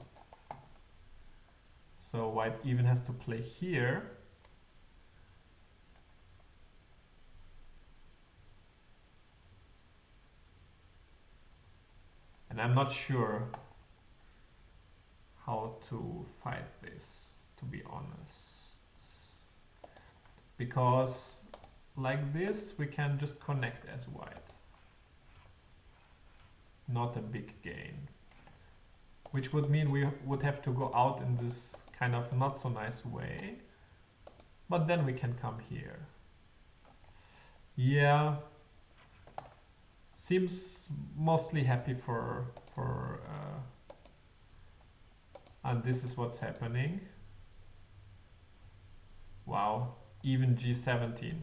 So white even has to play here. And I'm not sure how to fight this, to be honest. Because like this, we can just connect as white. Not a big gain. Which would mean we would have to go out in this kind of not so nice way. But then we can come here. Yeah. Seems mostly happy for and this is what's happening. Wow, even G17.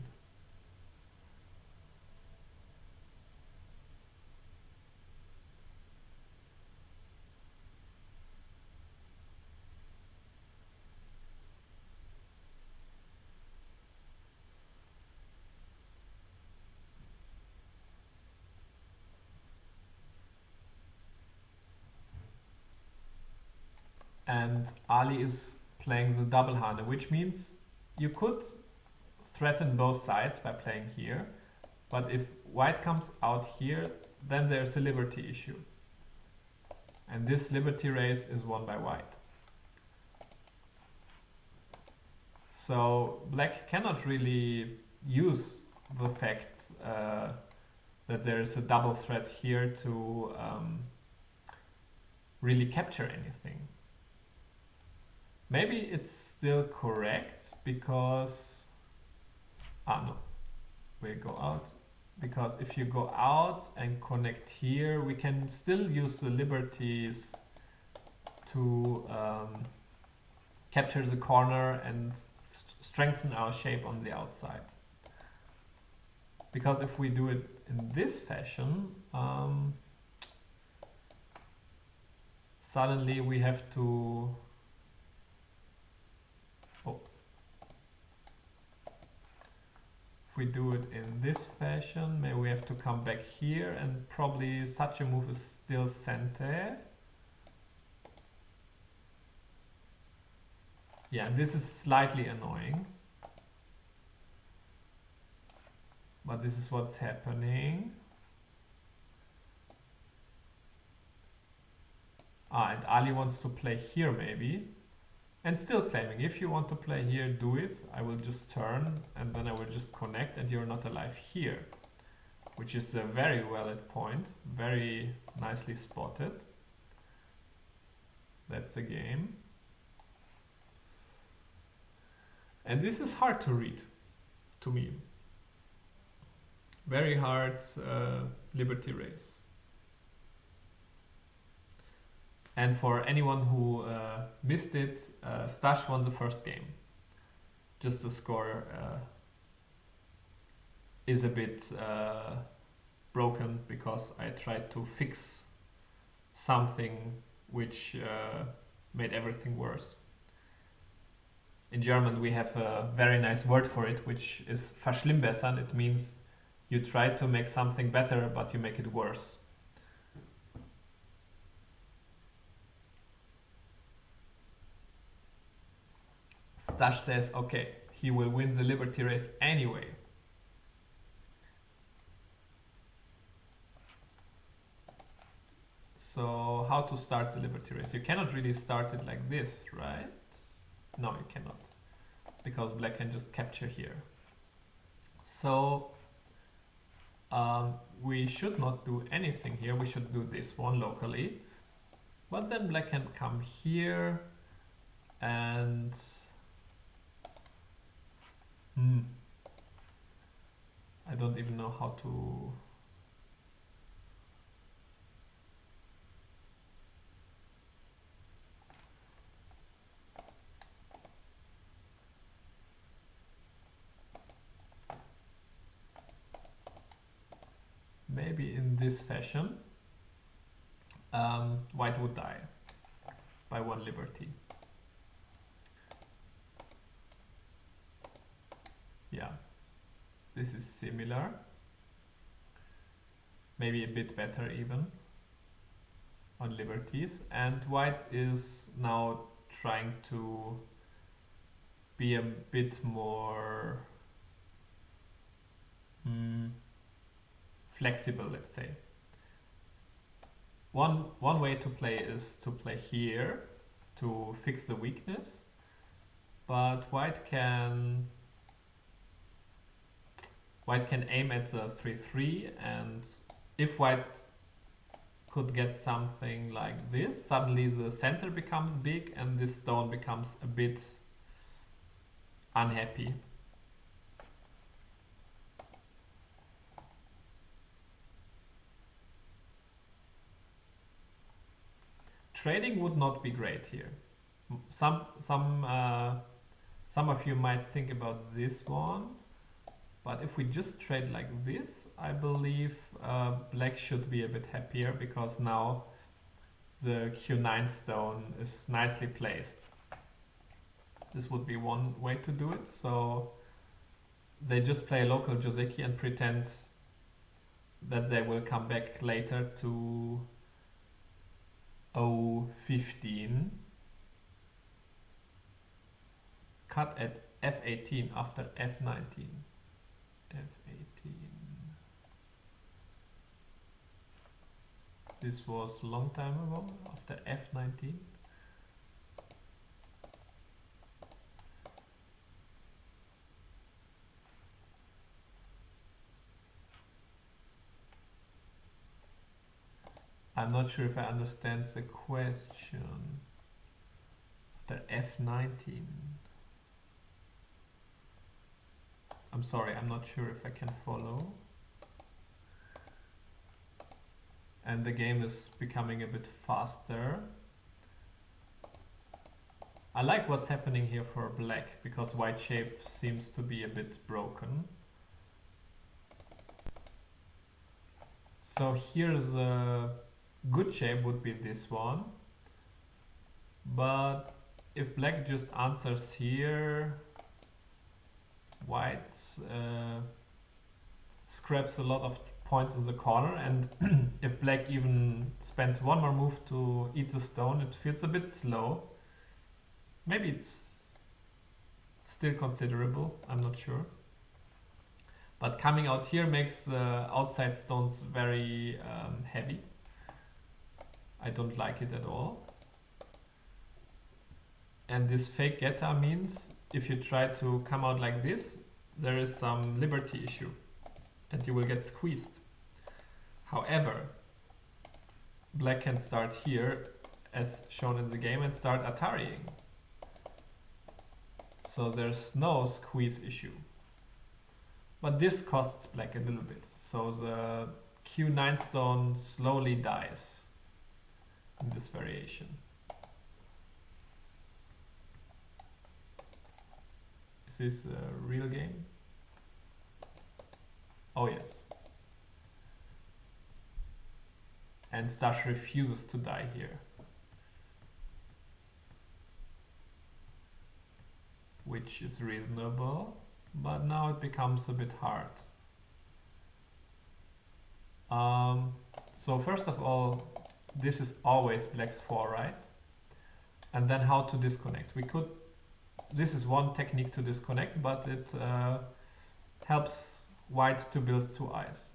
and Ali is playing the double Hane, which means you could threaten both sides by playing here, but if white comes out here, then there's a liberty issue. And this liberty race is won by white. So black cannot really use the fact that there is a double threat here to really capture anything. Maybe it's still correct because no, we go out, because if you go out and connect here, we can still use the liberties to capture the corner and strengthen our shape on the outside. Because if we do it in this fashion, suddenly we have to if we do it in this fashion, maybe we have to come back here, and probably such a move is still center. Yeah, this is slightly annoying, but this is what's happening. And Ali wants to play here maybe, and still claiming, if you want to play here, do it. I will just turn, and then I will just connect, and you're not alive here, which is a very valid point, very nicely spotted. That's a game. And this is hard to read, to me. Very hard liberty race. And for anyone who missed it, Stash won the first game. Just the score is a bit broken because I tried to fix something which made everything worse. In German we have a very nice word for it, which is verschlimmbessern. It means you try to make something better, but you make it worse. Stash says, okay, he will win the liberty race anyway. So how to start the liberty race? You cannot really start it like this, right? No, you cannot, because black can just capture here. So we should not do anything here. We should do this one locally, but then black can come here and I don't even know how to. Maybe in this fashion, white would die by one liberty. Yeah, this is similar, maybe a bit better even on liberties, and white is now trying to be a bit more flexible, let's say. One way to play is to play here to fix the weakness, but white can aim at the 3-3, and if white could get something like this, suddenly the center becomes big and this stone becomes a bit unhappy. Trading would not be great here. Some of you might think about this one, but if we just trade like this, I believe black should be a bit happier, because now the Q9 stone is nicely placed. This would be one way to do it. So they just play local Joseki and pretend that they will come back later to 0-15, cut at f18 after f19. f18. This was a long time ago, after f19. I'm not sure if I understand the question. After f19. I'm sorry, I'm not sure if I can follow. And the game is becoming a bit faster. I like what's happening here for black, because white shape seems to be a bit broken. So here's a good shape would be this one. But if black just answers here, white scraps a lot of points in the corner, and if black even spends one more move to eat the stone, it feels a bit slow. Maybe it's still considerable, I'm not sure. But coming out here makes the outside stones very heavy. I don't like it at all. And this fake geta means if you try to come out like this, there is some liberty issue and you will get squeezed. However, black can start here as shown in the game and start Atarying. So there's no squeeze issue. But this costs black a little bit. So the Q9 stone slowly dies in this variation. Is this a real game? Oh yes. And Stash refuses to die here. Which is reasonable, but now it becomes a bit hard. So first of all, this is always black's 4, right? And then how to disconnect. This is one technique to disconnect, but it helps white to build 2 eyes.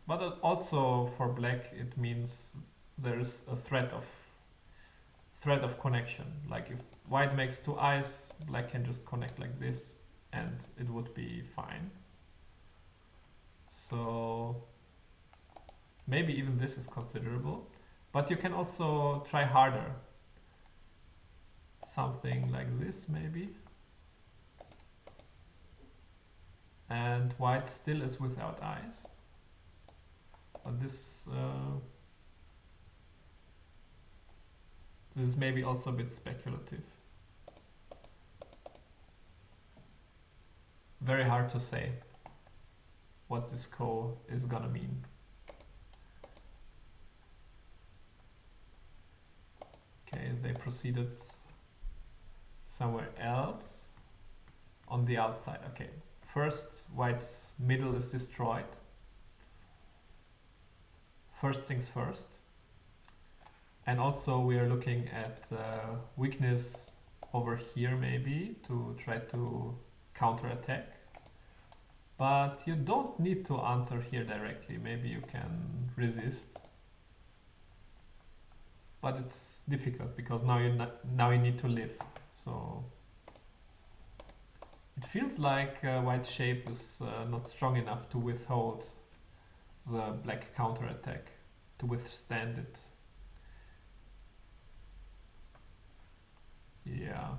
But also for black it means there is a threat of connection. Like if white makes 2 eyes, black can just connect like this and it would be fine. So maybe even this is considerable, but you can also try harder. Something like this maybe. And white still is without eyes. But this is maybe also a bit speculative. Very hard to say what this call is gonna mean. Okay, they proceeded somewhere else on the outside. Okay, first white's middle is destroyed. First things first. And also we are looking at weakness over here maybe to try to counterattack. But you don't need to answer here directly. Maybe you can resist. But it's difficult because now you need to live. So it feels like white shape is not strong enough to withhold the black counterattack, to withstand it. Yeah.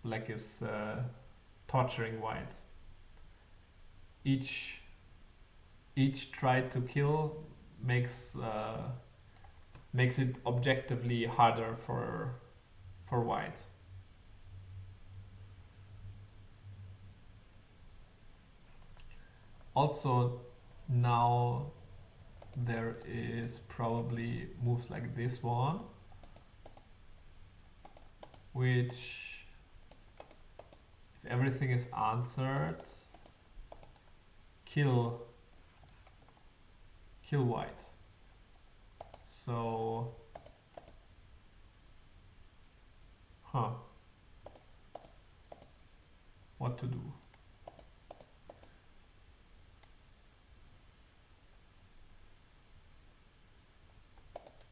Black is torturing white. Each try to kill makes it objectively harder for white. Also now there is probably moves like this one, which if everything is answered, kill white. So what to do.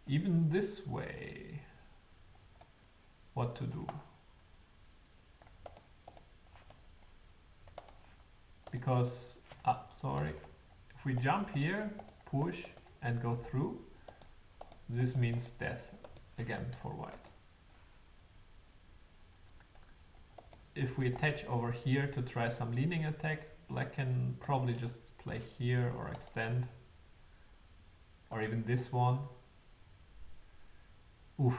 Even this way, what to do. Because, sorry, if we jump here, push and go through, this means death again for white. If we attach over here to try some leaning attack, black can probably just play here or extend, or even this one. Oof.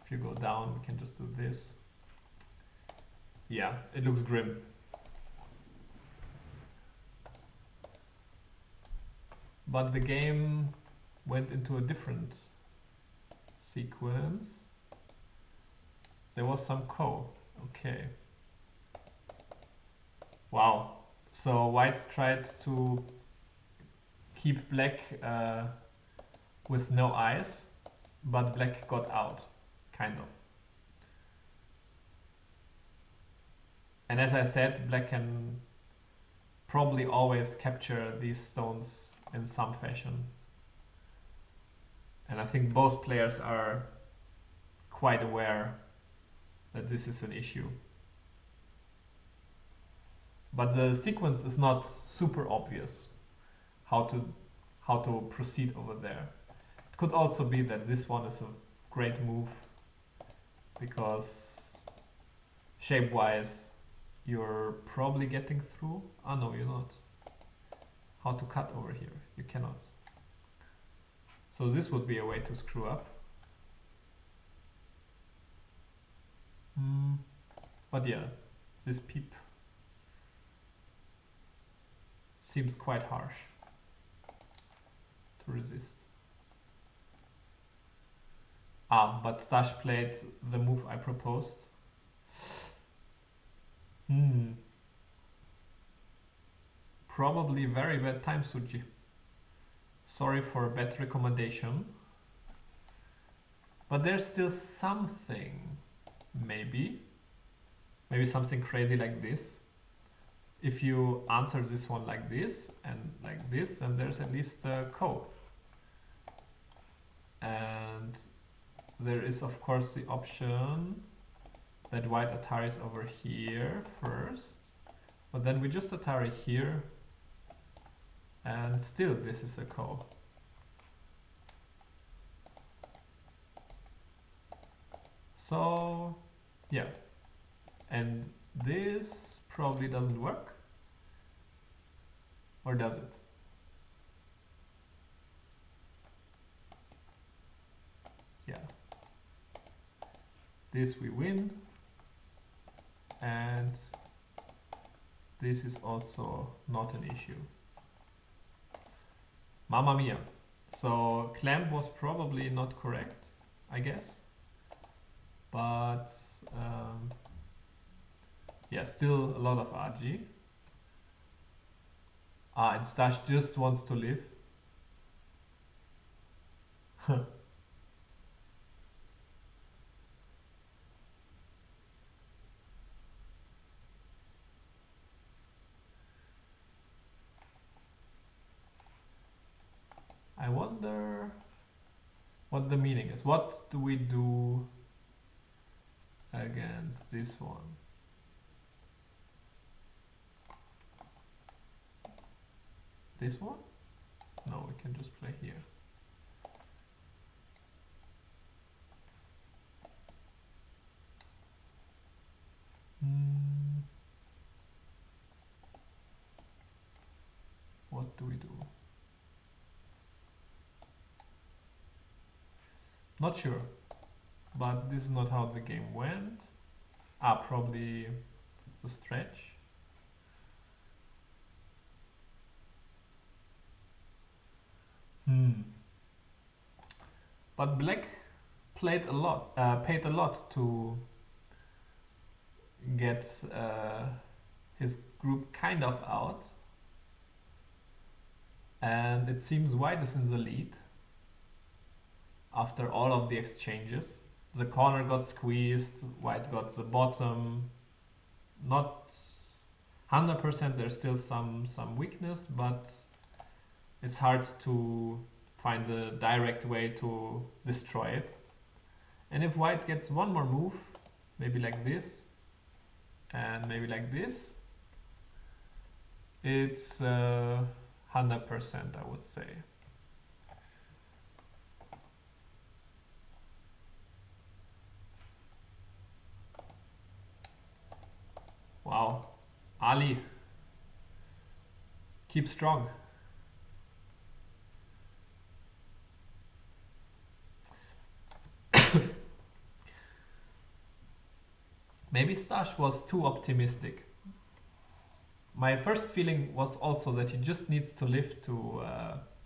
If you go down, we can just do this. Yeah, it looks grim. But the game went into a different sequence. There was some ko. Okay. Wow. So white tried to keep black with no eyes, but black got out, kind of. And as I said, black can probably always capture these stones in some fashion. And I think both players are quite aware that this is an issue. But the sequence is not super obvious how to proceed over there. It could also be that this one is a great move because shape-wise you're probably getting through. Ah no, you're not. How to cut over here? You cannot. So this would be a way to screw up. But yeah, this peep seems quite harsh to resist. But Stash played the move I proposed. Probably very bad time, Suji. Sorry for a bad recommendation. But there's still something, maybe something crazy like this. If you answer this one like this, then there's at least a ko. And there is of course the option that white Ataris over here first, but then we just Atari here, and still this is a ko. So yeah, and this probably doesn't work, or does it? Yeah, this we win, and this is also not an issue. Mamma mia. So clamp was probably not correct, I guess, but yeah, still a lot of RG. And Stash just wants to live. I wonder what the meaning is. What do we do against this one? This one? No, we can just play here. What do we do? Not sure, but this is not how the game went. Probably the stretch. But black paid a lot to get his group kind of out, and it seems white is in the lead after all of the exchanges. The corner got squeezed, white got the bottom, not 100%. There's still some weakness, but it's hard to find the direct way to destroy it. And if white gets one more move, maybe like this, and maybe like this, it's 100%, I would say. Wow, Ali, keep strong. Maybe Stash was too optimistic. My first feeling was also that he just needs to live to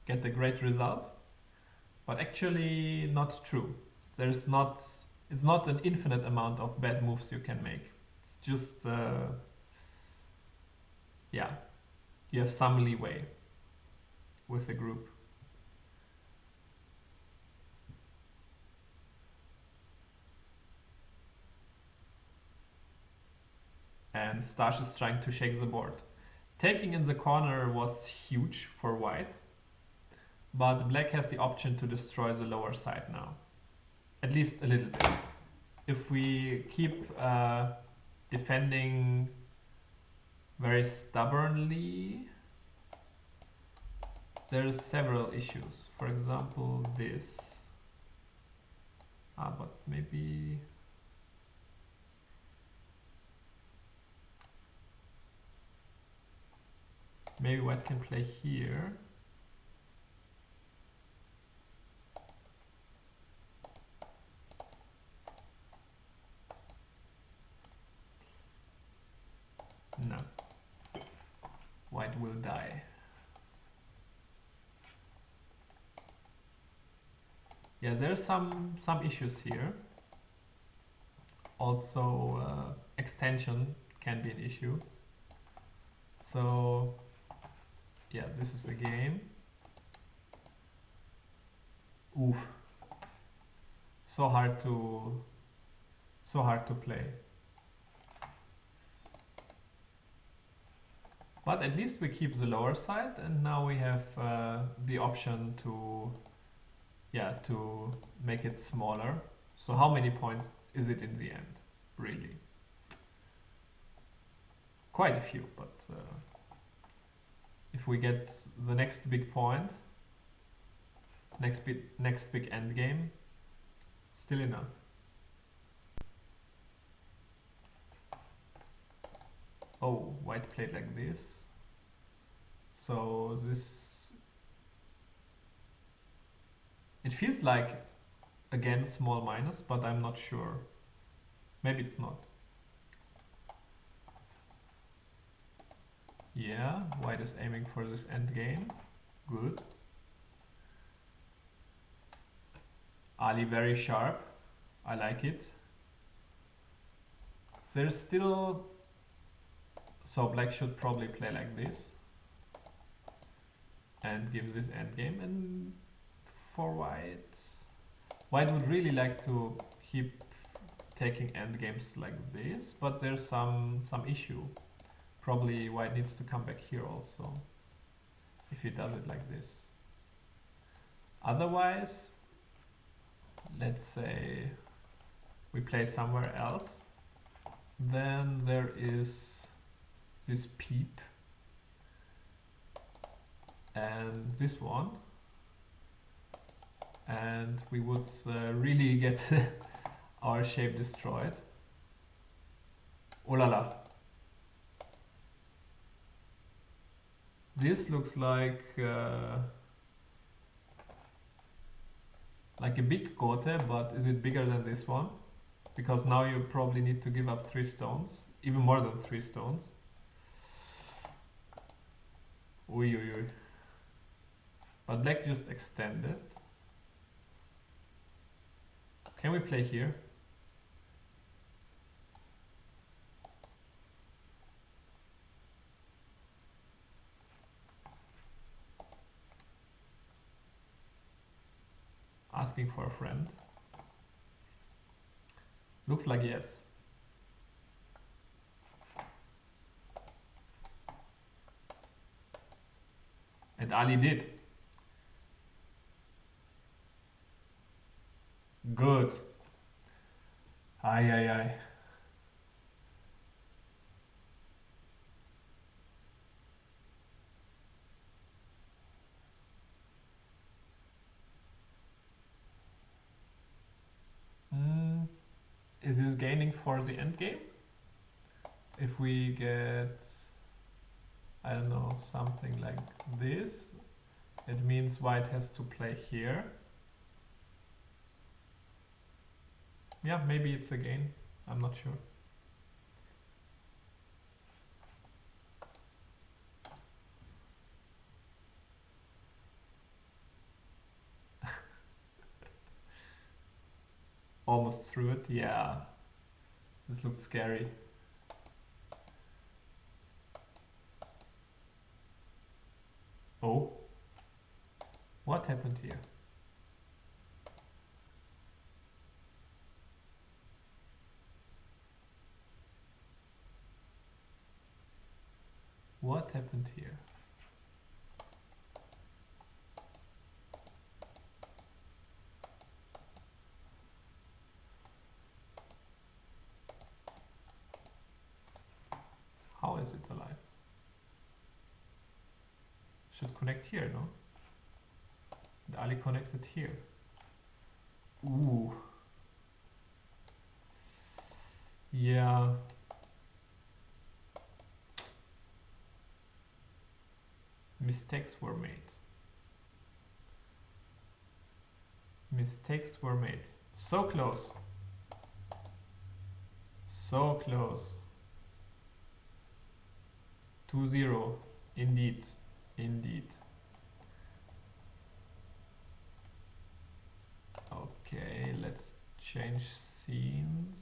get a great result, but actually not true. It's not an infinite amount of bad moves you can make. It's just yeah, you have some leeway with the group. And Stash is trying to shake the board. Taking in the corner was huge for white, but black has the option to destroy the lower side now. At least a little bit. If we keep defending very stubbornly, there's several issues. For example, this. But maybe... Maybe white can play here. No. White will die. Yeah, there's some issues here. Also, extension can be an issue. So, yeah, this is a game. Oof. So hard to play. But at least we keep the lower side, and now we have the option to make it smaller. So how many points is it in the end, really? Quite a few, but if we get the next big point, next big end game, still enough. Oh, white played like this. So this... It feels like, again, small minus, but I'm not sure. Maybe it's not. Yeah, white is aiming for this end game. Good. Ali very sharp. I like it. There's still... So black should probably play like this and give this endgame. And for white would really like to keep taking endgames like this, but there's some issue. Probably white needs to come back here also, if he does it like this. Otherwise, let's say we play somewhere else, then there is this peep and this one, and we would really get our shape destroyed. Oh la la. This looks like a big gote, but is it bigger than this one? Because now you probably need to give up 3 stones, even more than 3 stones. Ui, ui, ui. But black just extended. Can we play here? Asking for a friend. Looks like yes. Ali did. Good. Ay, ay, ay. Is this gaining for the end game? If we get, I don't know, something like this, it means white has to play here. Yeah, maybe it's a gain. I'm not sure. Almost through it, yeah. This looks scary. Oh. What happened here? What happened here? How is it alive? Should connect here, no? The Ali connected here. Ooh. Yeah. Mistakes were made. Mistakes were made. So close. So close. 2-0. Indeed. Indeed. Okay, let's change scenes.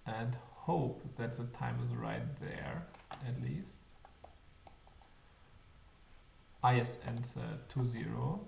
And hope that the time is right there, at least. Ah yes, and 2-0.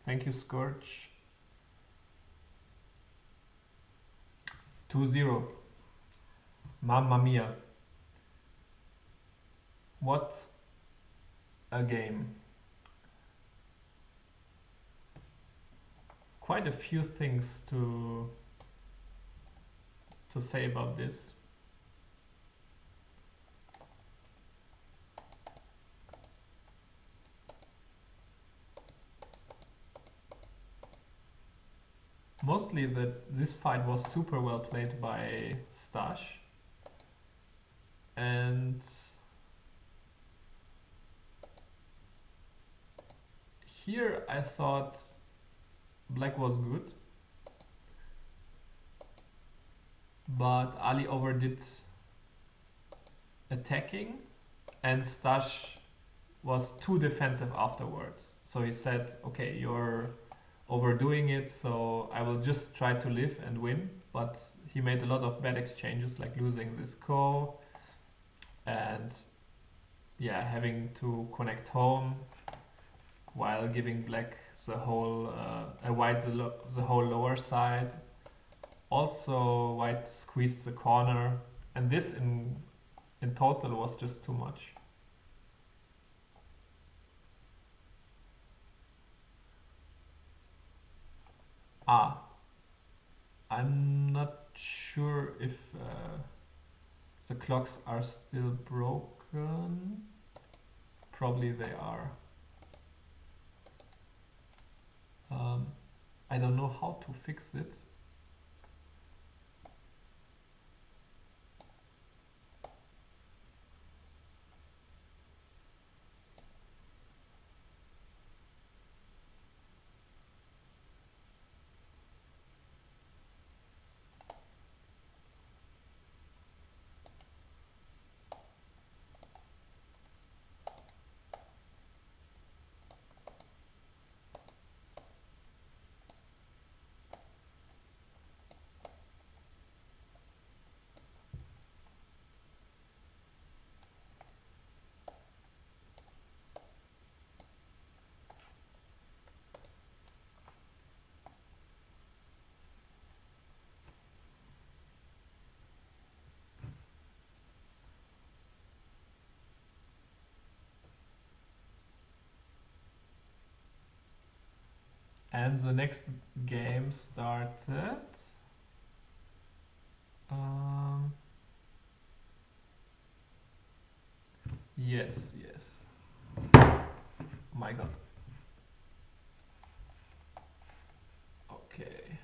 Thank you, Scorch. 2-0. Mamma mia. What a game. Quite a few things to say about this. Mostly that this fight was super well played by Stash, and here I thought black was good, but Ali overdid attacking and Stash was too defensive afterwards. So he said, okay, you're overdoing it, so I will just try to live and win. But he made a lot of bad exchanges, like losing this ko and yeah, having to connect home while giving black the whole white the whole lower side. Also white squeezed the corner And this in total was just too much. I'm not sure if the clocks are still broken. Probably they are. I don't know how to fix it. And the next game started. Yes. My God. Okay.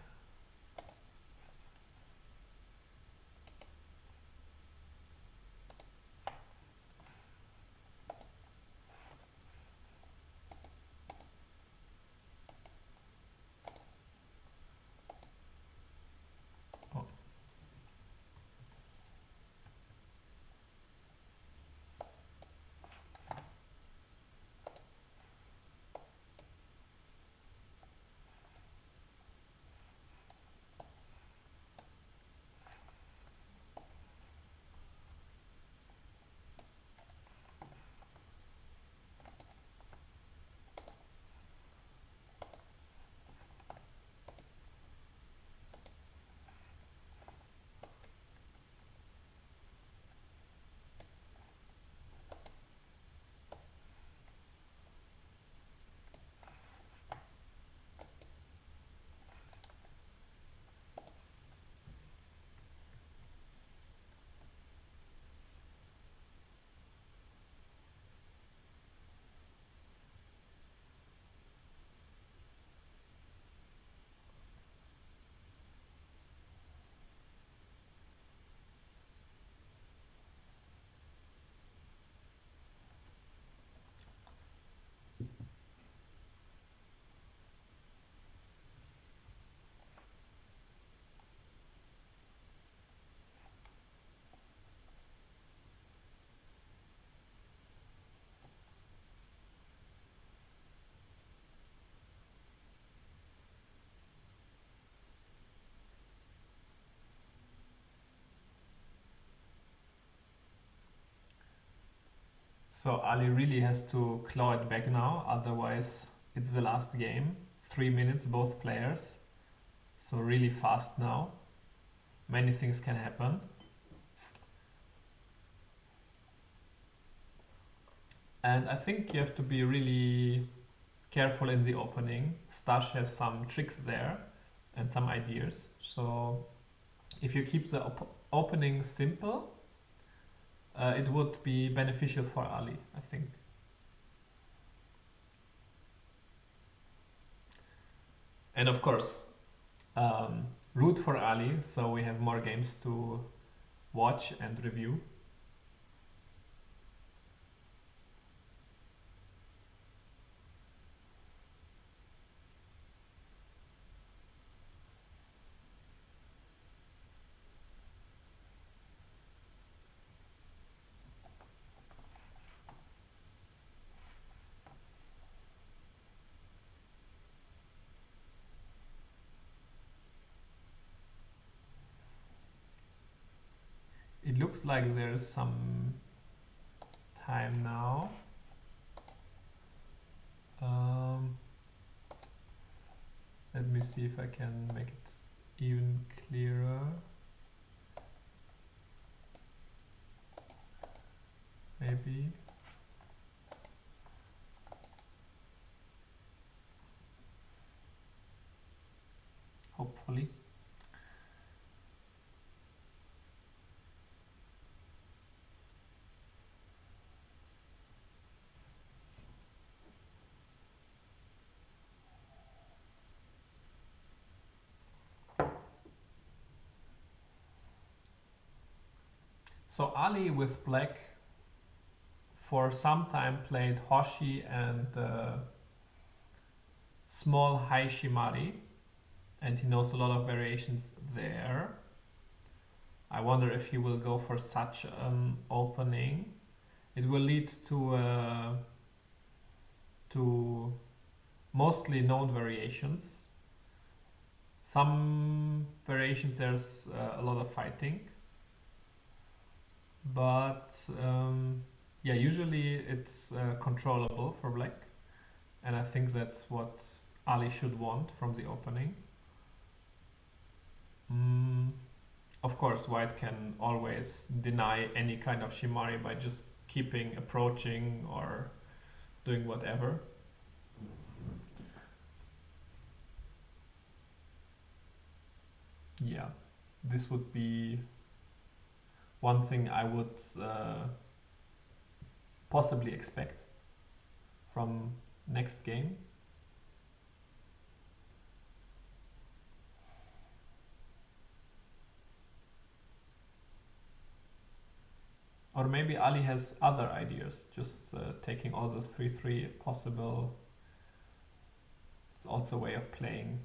So Ali really has to claw it back now, otherwise it's the last game. 3 minutes, both players. So really fast now. Many things can happen. And I think you have to be really careful in the opening. Stash has some tricks there and some ideas. So if you keep the opening simple, it would be beneficial for Ali, I think. And of course, root for Ali, so we have more games to watch and review. It looks like there's some time now. Let me see if I can make it even clearer. maybe. Hopefully. So Ali with black for some time played Hoshi and small high Shimari, and he knows a lot of variations there. I wonder if he will go for such an opening. It will lead to mostly known variations. Some variations there's a lot of fighting, but yeah, usually it's controllable for black, and I think that's what Ali should want from the opening. Of course, white can always deny any kind of Shimari by just keeping approaching or doing whatever. Yeah, this would be one thing I would possibly expect from next game. Or maybe Ali has other ideas, just taking all the 3-3 if possible. It's also a way of playing.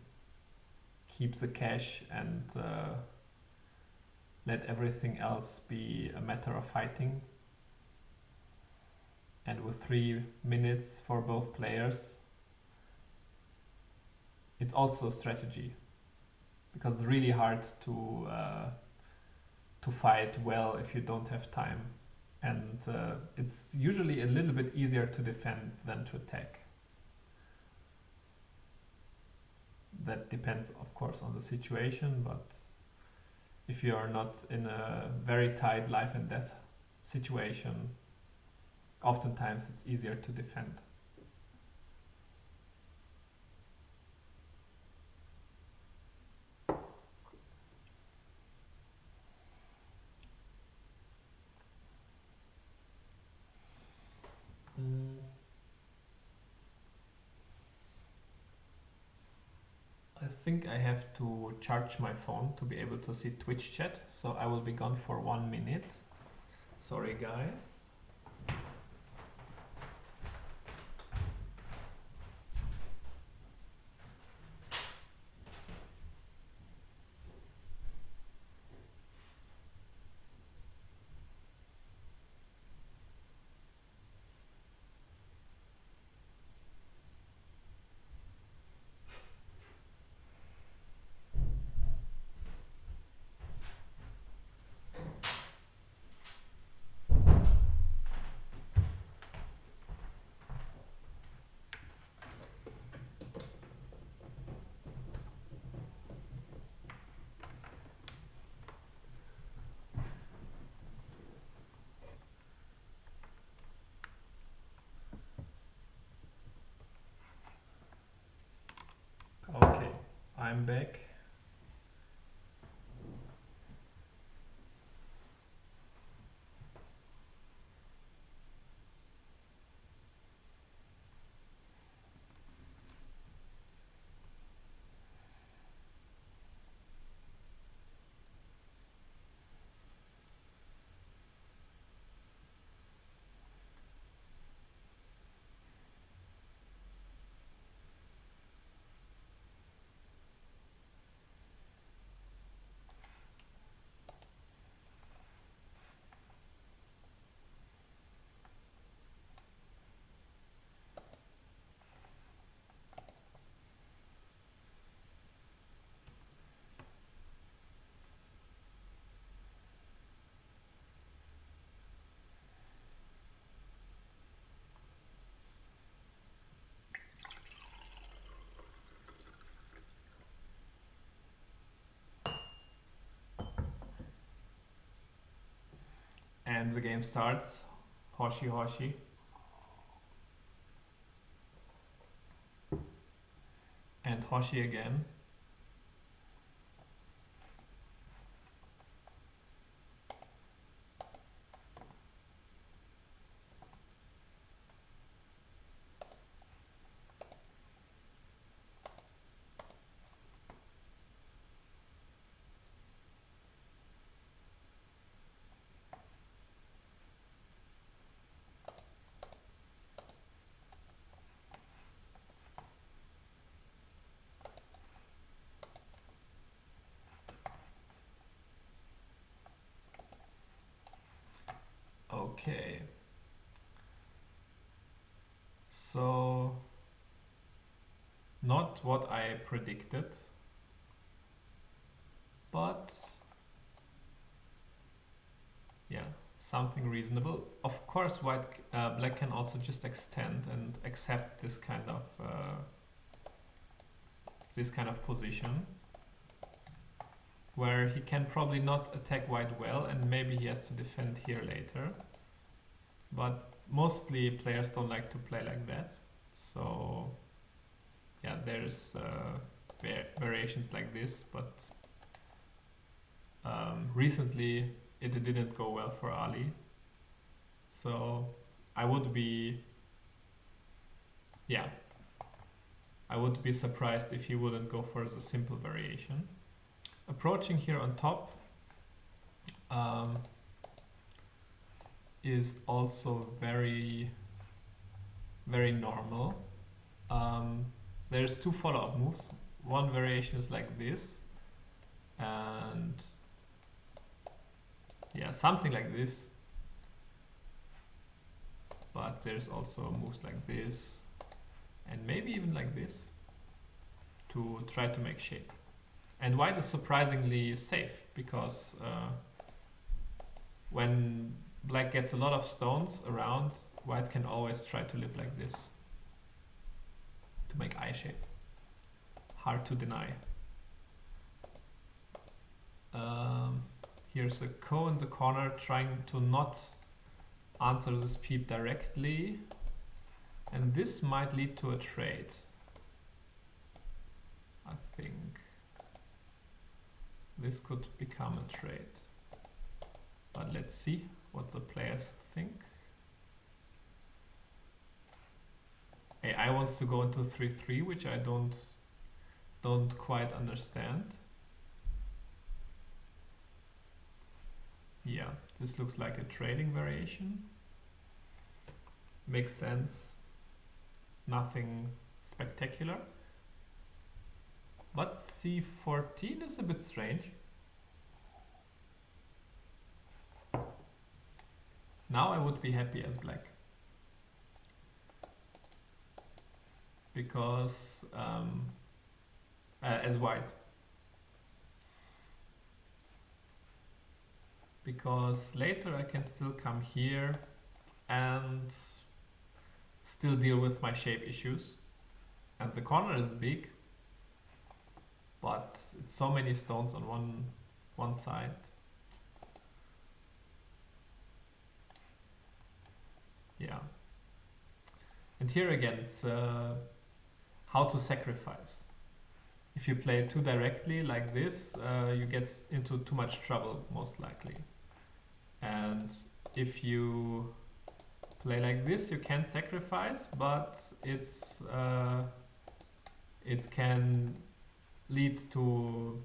Keep the cash and let everything else be a matter of fighting. And with 3 minutes for both players, it's also a strategy, because it's really hard to fight well if you don't have time, and it's usually a little bit easier to defend than to attack. That depends, of course, on the situation, but if you are not in a very tight life and death situation, oftentimes it's easier to defend. I think I have to charge my phone to be able to see Twitch chat, so I will be gone for 1 minute. Sorry, guys. Okay, I'm back. And the game starts. Hoshi Hoshi. And Hoshi again. Okay, so not what I predicted, but yeah, something reasonable. Of course, black can also just extend and accept this kind of position, where he can probably not attack white well, and maybe he has to defend here later. But mostly players don't like to play like that. So yeah, there's variations like this, but recently it didn't go well for Ali. So I would be surprised if he wouldn't go for the simple variation. Approaching here on top is also very, very normal. There's two follow-up moves. One variation is like this, and yeah, something like this. But there's also moves like this, and maybe even like this, to try to make shape. And white is surprisingly safe, because when black gets a lot of stones around, white can always try to live like this to make eye shape. Hard to deny. Here's a Ko in the corner trying to not answer this peep directly, and this might lead to a trade, I think. This could become a trade, but let's see what the players think. AI wants to go into 3-3, which I don't quite understand. Yeah, this looks like a trading variation. Makes sense. Nothing spectacular. But C14 is a bit strange. Now I would be happy as black, because as white, because later I can still come here and still deal with my shape issues, and the corner is big, but it's so many stones on one side. Yeah. And here again, it's how to sacrifice. If you play too directly like this, you get into too much trouble, most likely. And if you play like this, you can sacrifice, but it can lead to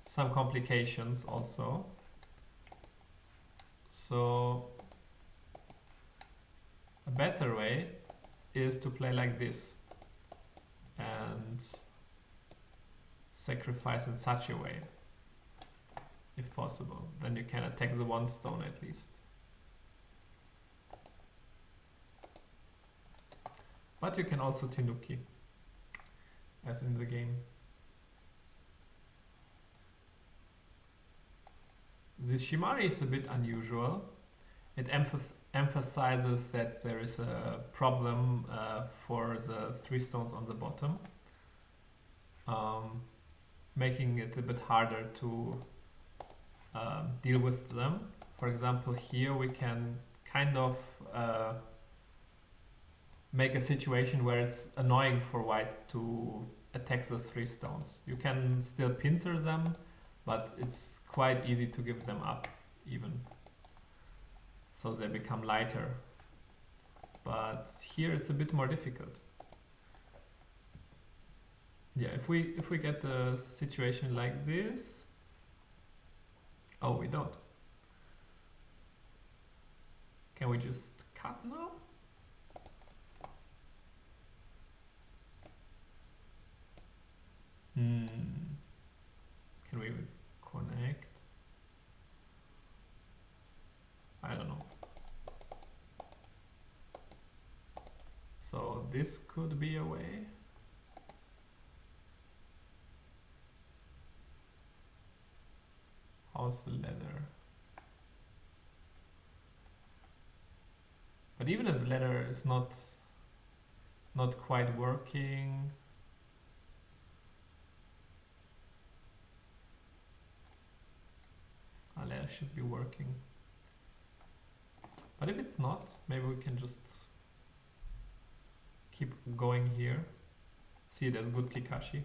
some complications also. So a better way is to play like this and sacrifice in such a way, if possible. Then you can attack the one stone at least. But you can also Tenuki, as in the game. The Shimari is a bit unusual. It emphasizes that there is a problem for the 3 stones on the bottom, making it a bit harder to deal with them. For example, here we can kind of make a situation where it's annoying for white to attack those 3 stones. You can still pincer them, but it's quite easy to give them up even. So they become lighter. But here it's a bit more difficult. Yeah, if we get a situation like this. Oh, we don't. Can we just cut now? Can we connect? I don't know. So this could be a way. How's the leather? But even if the leather is not quite working, a leather should be working. But if it's not, maybe we can just keep going here. See, there's good Kikashi.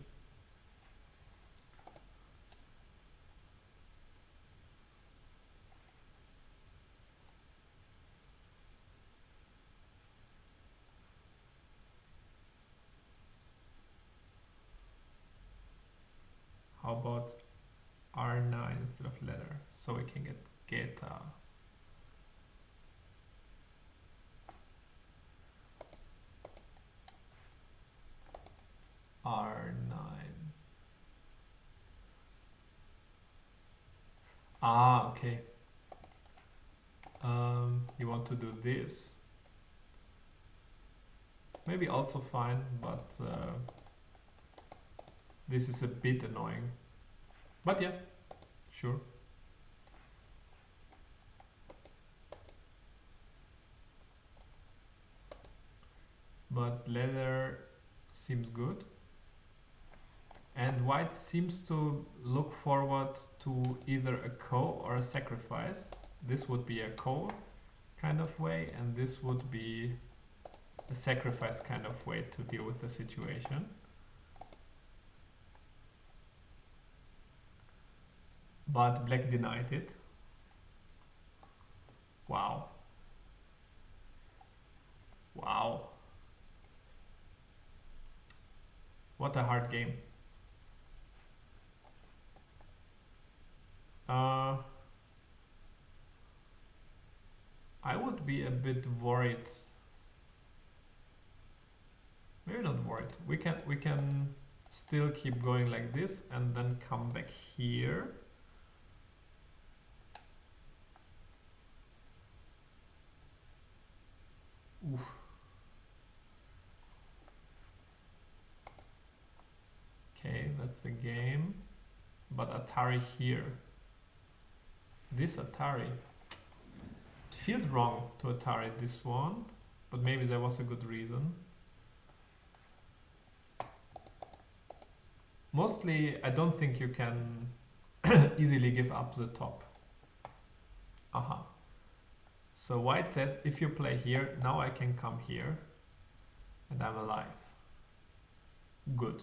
How about R9 instead of leather, so we can get Geta. R9. Ah, okay. You want to do this. Maybe also fine, but this is a bit annoying. But yeah, sure. But leather seems good. And white seems to look forward to either a ko or a sacrifice. This would be a ko kind of way, and this would be a sacrifice kind of way to deal with the situation. But black denied it. Wow. Wow. What a hard game. I would be a bit worried. Maybe not worried. We can still keep going like this and then come back here. Oof. Okay, that's the game. But Atari here. This Atari. It feels wrong to Atari this one, but maybe there was a good reason. Mostly, I don't think you can easily give up the top. Aha. So white says, if you play here, now I can come here, and I'm alive. Good.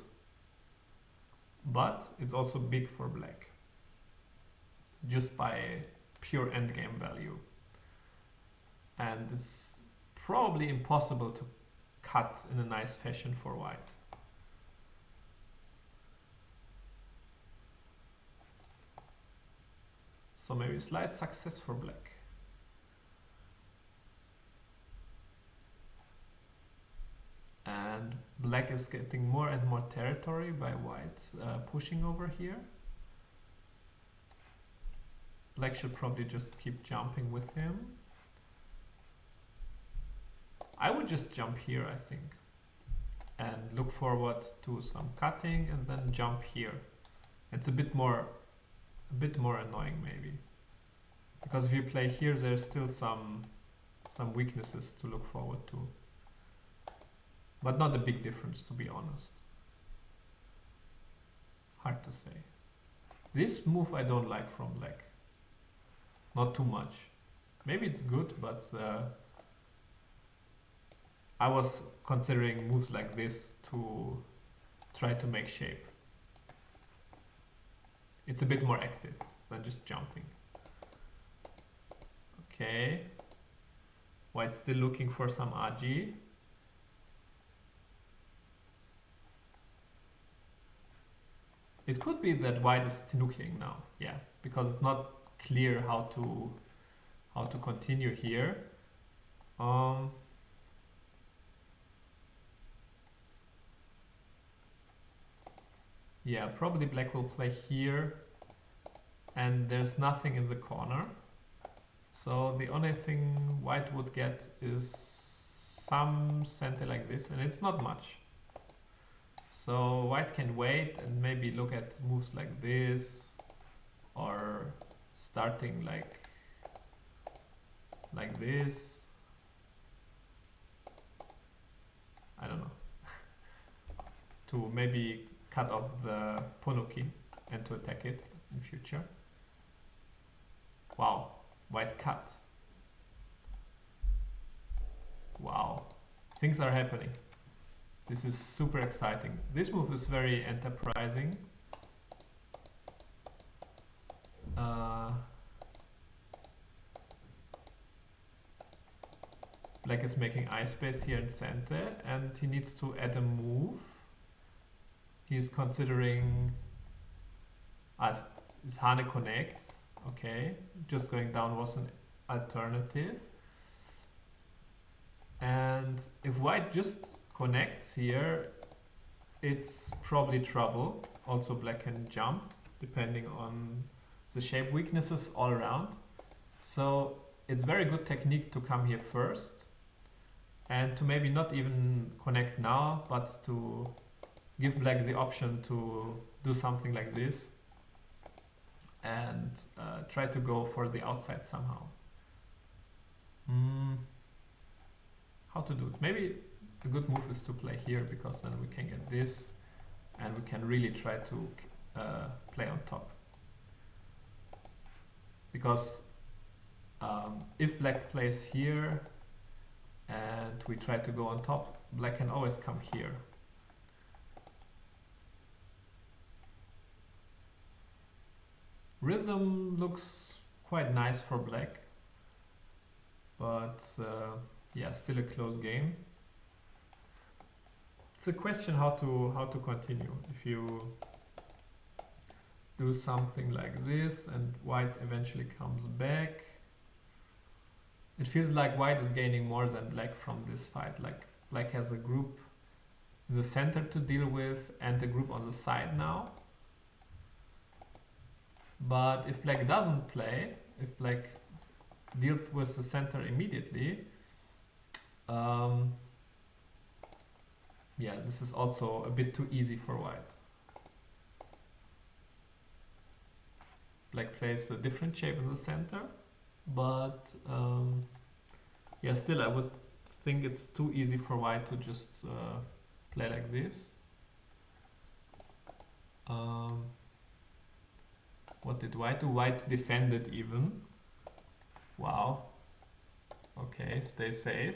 But it's also big for black, just by pure endgame value. And it's probably impossible to cut in a nice fashion for white. So maybe slight success for black. And black is getting more and more territory by white pushing over here. Black should probably just keep jumping with him. I would just jump here, I think, and look forward to some cutting and then jump here. It's a bit more annoying maybe, because if you play here, there's still some weaknesses to look forward to. But not a big difference, to be honest. Hard to say. This move I don't like from black. Not too much. maybe it's good, but I was considering moves like this to try to make shape. It's a bit more active than just jumping. Okay. White's still looking for some AG. It could be that white is tinuking now, yeah, because it's not clear how to continue here. Yeah, probably black will play here, and there's nothing in the corner. So the only thing white would get is some center like this, and it's not much. So white can wait and maybe look at moves like this, or starting like this. I don't know. To maybe cut off the Ponuki and to attack it in future. Wow, white cut. Wow, things are happening. This is super exciting. This move is very enterprising. Black is making eye space here in center, and he needs to add a move. He's considering his Hane connect. Okay, just going down was an alternative. And if white just connects here, it's probably trouble. Also black can jump, depending on the shape weaknesses all around. So it's very good technique to come here first, and to maybe not even connect now, but to give black the option to do something like this and try to go for the outside somehow. How to do it? Maybe a good move is to play here, because then we can get this and we can really try to play on top. Because if black plays here and we try to go on top, black can always come here. Rhythm looks quite nice for black, but yeah, still a close game. It's a question how to continue. If you do something like this and white eventually comes back, it feels like white is gaining more than black from this fight. Like black has a group in the center to deal with and a group on the side now. But if black doesn't play, if black deals with the center immediately, yeah, this is also a bit too easy for white. Black plays a different shape in the center, but yeah, still I would think it's too easy for white to just play like this. What did white do? White defended even. Wow. Okay, stay safe.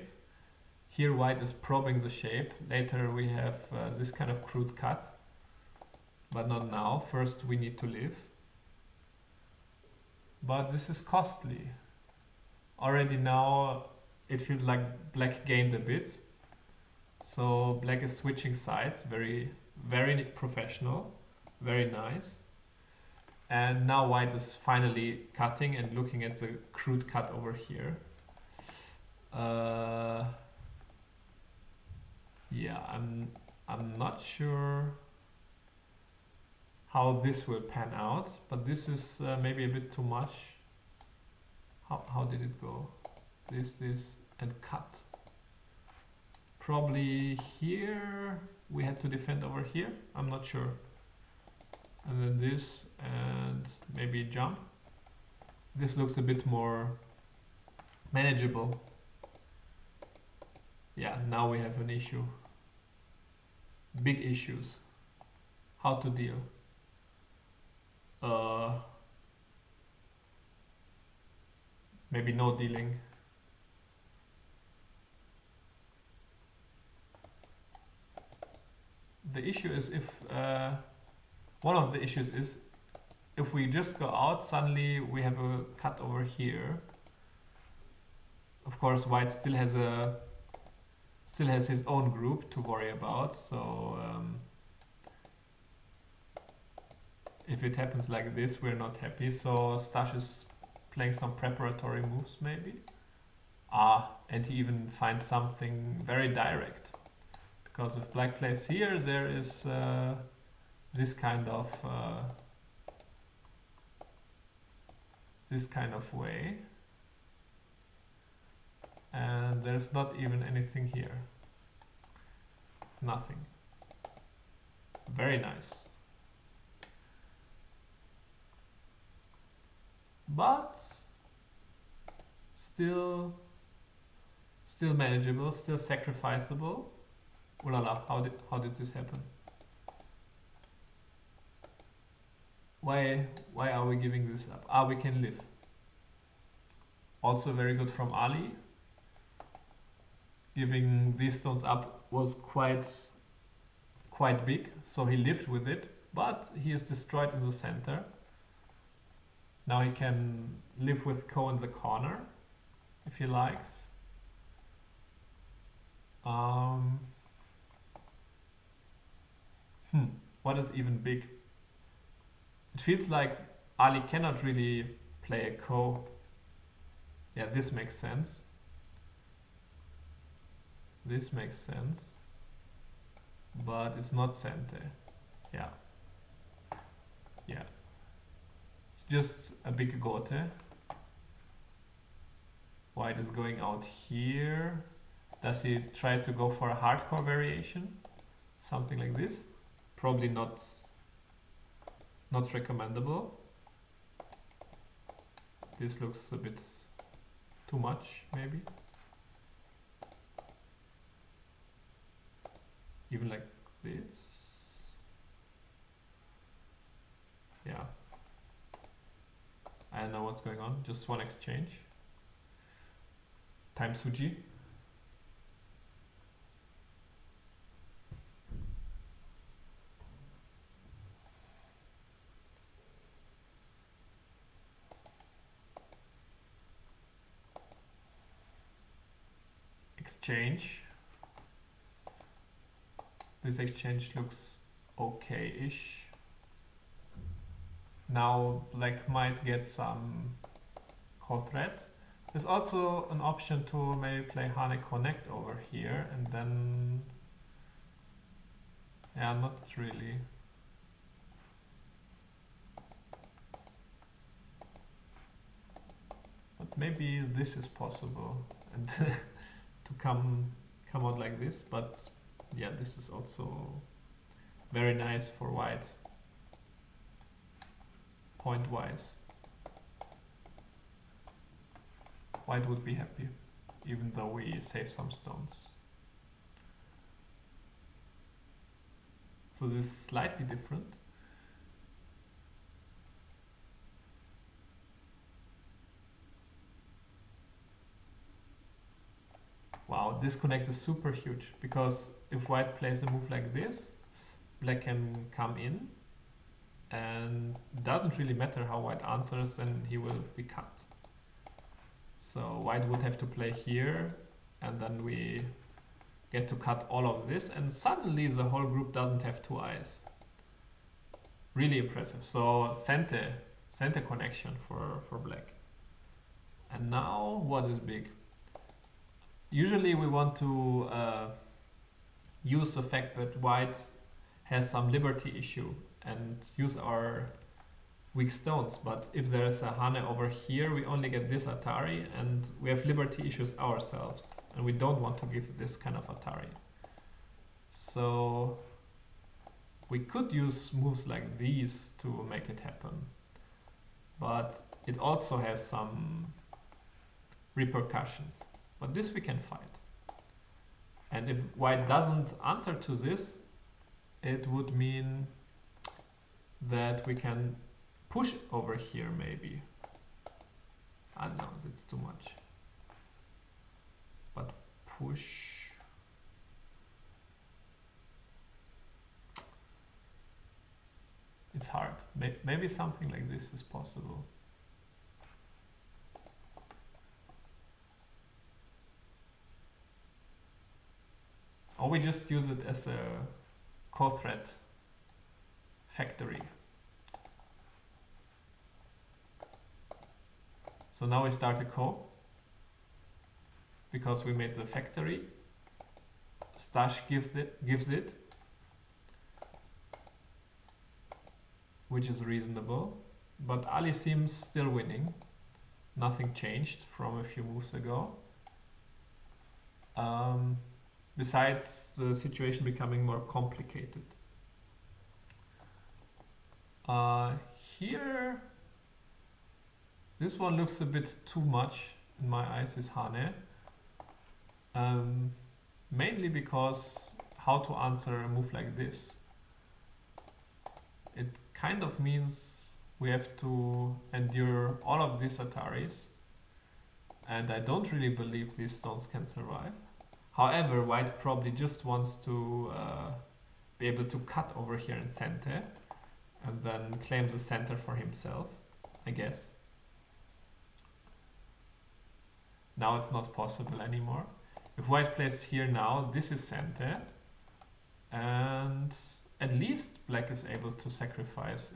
Here white is probing the shape. Later we have this kind of crude cut. But not now. First we need to live. But this is costly. Already now it feels like black gained a bit. So black is switching sides. Very, very professional. Very nice. And now white is finally cutting and looking at the crude cut over here. Yeah, I'm not sure how this will pan out, but this is maybe a bit too much. How did it go? This and cut. Probably here we had to defend over here. I'm not sure. And then this and maybe jump. This looks a bit more manageable. Yeah, now we have an issue. Big issues. How to deal. maybe no dealing. The issue is if one of the issues is if we just go out, suddenly we have a cut over here. Of course, white still has his own group to worry about. So if it happens like this, we're not happy. So Stash is playing some preparatory moves, maybe. And he even finds something very direct. Because if black plays here, there is this kind of way, and there's not even anything here. Nothing. Very nice. But still manageable, still sacrificable. Oh la la, how did this happen? Why are we giving this up? We can live. Also very good from Ali. Giving these stones up was quite big, so he lived with it, but he is destroyed in the center. Now he can live with Ko in the corner, if he likes. What is even big? It feels like Ali cannot really play a Ko. Yeah, this makes sense. This makes sense. But it's not Sente. Yeah. Yeah. It's just a big Gote. White is going out here. Does he try to go for a hardcore variation? Something like this? Probably not recommendable. This looks a bit too much, maybe. Even like this. Yeah. I don't know what's going on. Just one exchange. Time Suji. Exchange. This exchange looks okay-ish. Now black might get some core threats. There's also an option to maybe play Hane Connect over here and then... Yeah, not really. But maybe this is possible and to come out like this, but yeah, this is also very nice for white, point-wise. White would be happy, even though we save some stones. So this is slightly different. Wow, this connect is super huge, because if white plays a move like this, black can come in, and it doesn't really matter how white answers, and he will be cut. So white would have to play here, and then we get to cut all of this, and suddenly the whole group doesn't have two eyes. Really impressive. So Sente connection for black. And now what is big? Usually we want to use the fact that white has some liberty issue and use our weak stones, but if there is a Hane over here, we only get this Atari, and we have liberty issues ourselves, and we don't want to give this kind of Atari. So we could use moves like these to make it happen, but it also has some repercussions. But this we can fight. And if white doesn't answer to this, it would mean that we can push over here maybe. I don't know, it's too much. But push. It's hard. Maybe something like this is possible. Or we just use it as a co-thread factory. So now we start a co because we made the factory. Stash gives it, which is reasonable, but Ali seems still winning. Nothing changed from a few moves ago. Besides the situation becoming more complicated. Here, this one looks a bit too much in my eyes, is Hane. Mainly because how to answer a move like this. It kind of means we have to endure all of these Ataris, and I don't really believe these stones can survive. However, white probably just wants to be able to cut over here in center and then claim the center for himself, I guess. Now it's not possible anymore. If white plays here now, this is center, and at least black is able to sacrifice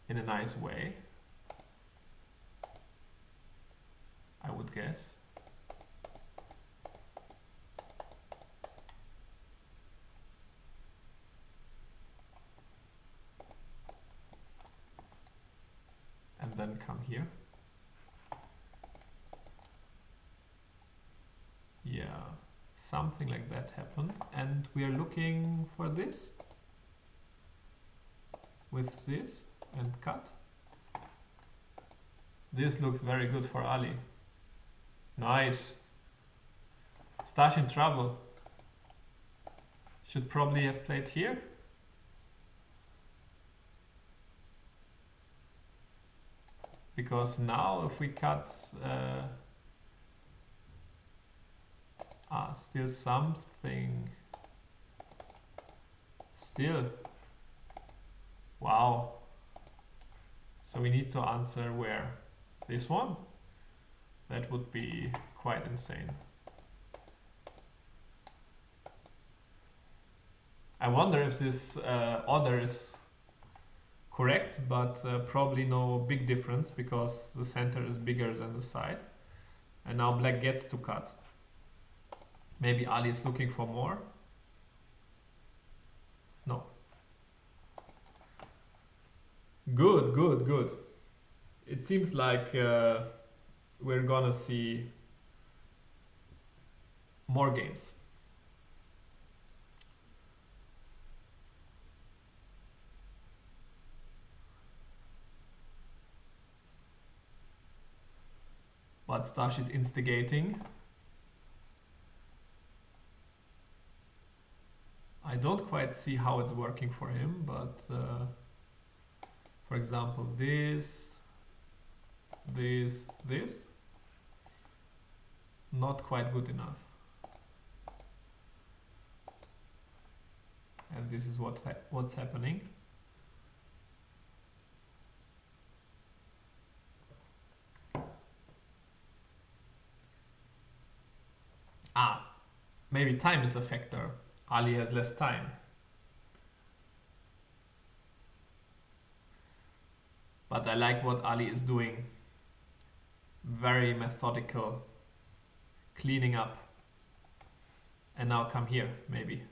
in a nice way, I would guess. And then come here. Yeah, something like that happened, and we are looking for this with this and cut. This looks very good for Ali. Nice. Stash in trouble. Should probably have played here. Because now if we cut still something. Still. Wow. So we need to answer where? This one? That would be quite insane. I wonder if this order is correct, but probably no big difference because the center is bigger than the side. And now black gets to cut. Maybe Ali is looking for more. No. Good, good, good. It seems like we're gonna see more games. But Stash is instigating. I don't quite see how it's working for him, but for example, this, not quite good enough. And this is what's happening. Maybe time is a factor. Ali has less time. But I like what Ali is doing. Very methodical. Cleaning up. And now come here, maybe.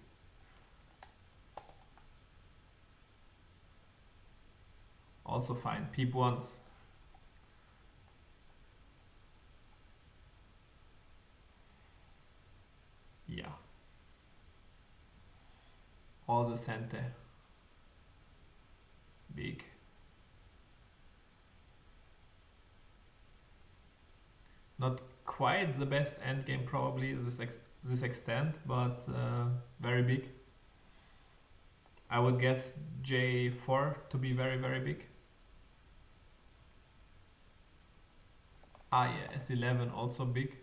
Also fine. Peep once. Yeah. All the center. Big. Not quite the best endgame probably this extent, but very big. I would guess J4 to be very, very big. Ah yeah, S11 also big.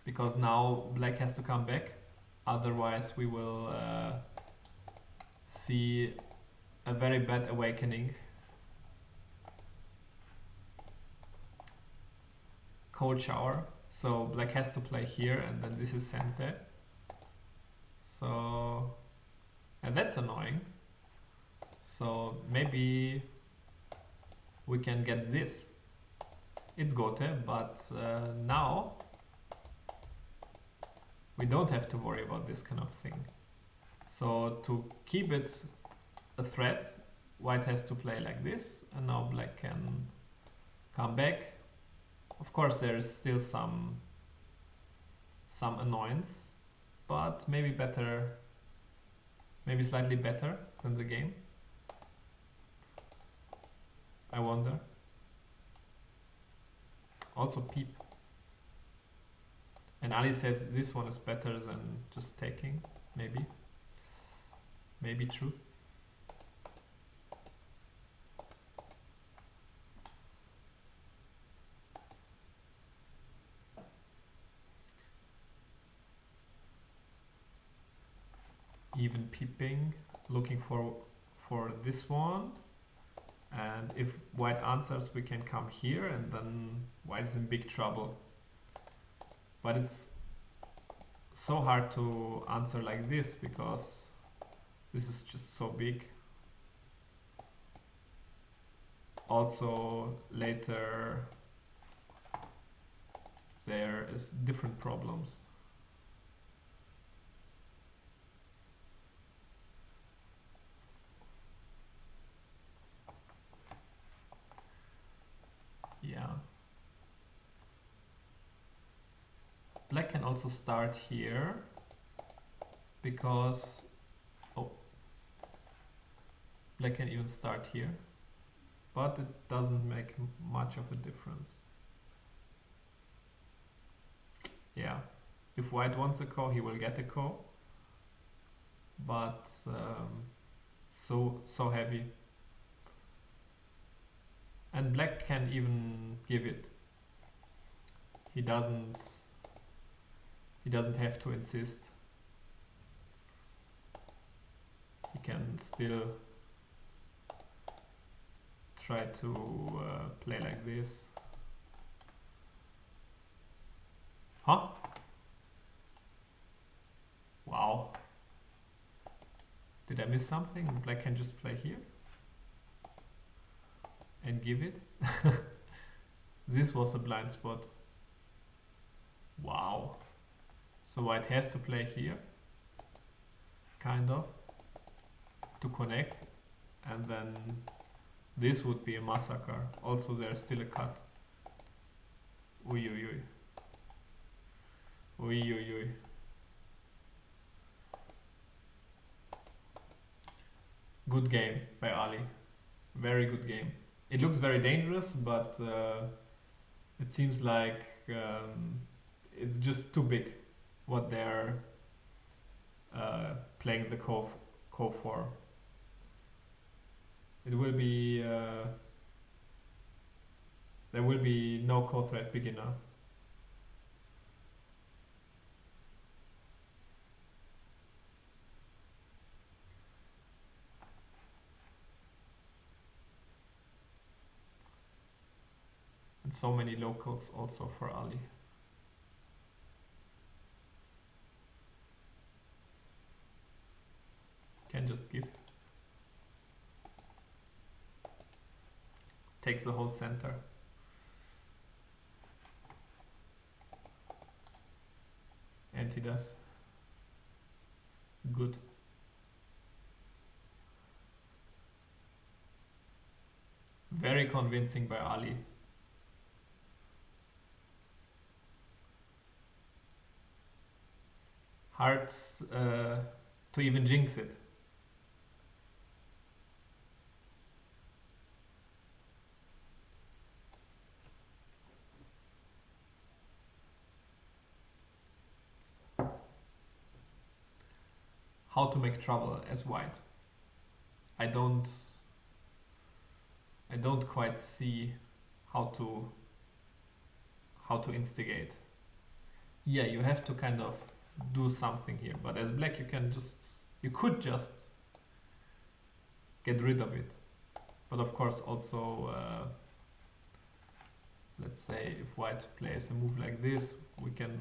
Because now black has to come back. Otherwise we will see a very bad awakening. Cold shower. So black has to play here and then this is center. So and that's annoying. So maybe we can get this. It's Gote, but now we don't have to worry about this kind of thing. So to keep it a threat, white has to play like this, and now black can come back. Of course there is still some annoyance, but maybe better, maybe slightly better than the game. I wonder. Also peep. And Ali says this one is better than just taking, maybe. Maybe true. Even peeping, looking for this one. And if white answers, we can come here, and then white is in big trouble. But it's so hard to answer like this because this is just so big. Also later there is different problems. Yeah. Black can also start here because black can even start here, but it doesn't make much of a difference. Yeah, if white wants a ko, he will get a ko, but so heavy. And black can even give it. He doesn't have to insist. He can still try to play like this. Huh? Wow. Did I miss something? Black can just play here and give it. This was a blind spot. Wow. So white has to play here, kind of, to connect, and then this would be a massacre. Also there's still a cut. Ui ui ui. Ui ui ui. Good game by Ali. Very good game. It looks very dangerous, but it seems like it's just too big what they're playing the ko for. It will be there will be no ko threat big enough. And so many locals also for Ali. Can just give. Takes the whole center. And he does. Good. Very convincing by Ali. Hard to even jinx it. How to make trouble as white. I don't quite see how to how to instigate. Yeah, you have to kind of do something here, but as black you could just get rid of it. But of course also, let's say if white plays a move like this, we can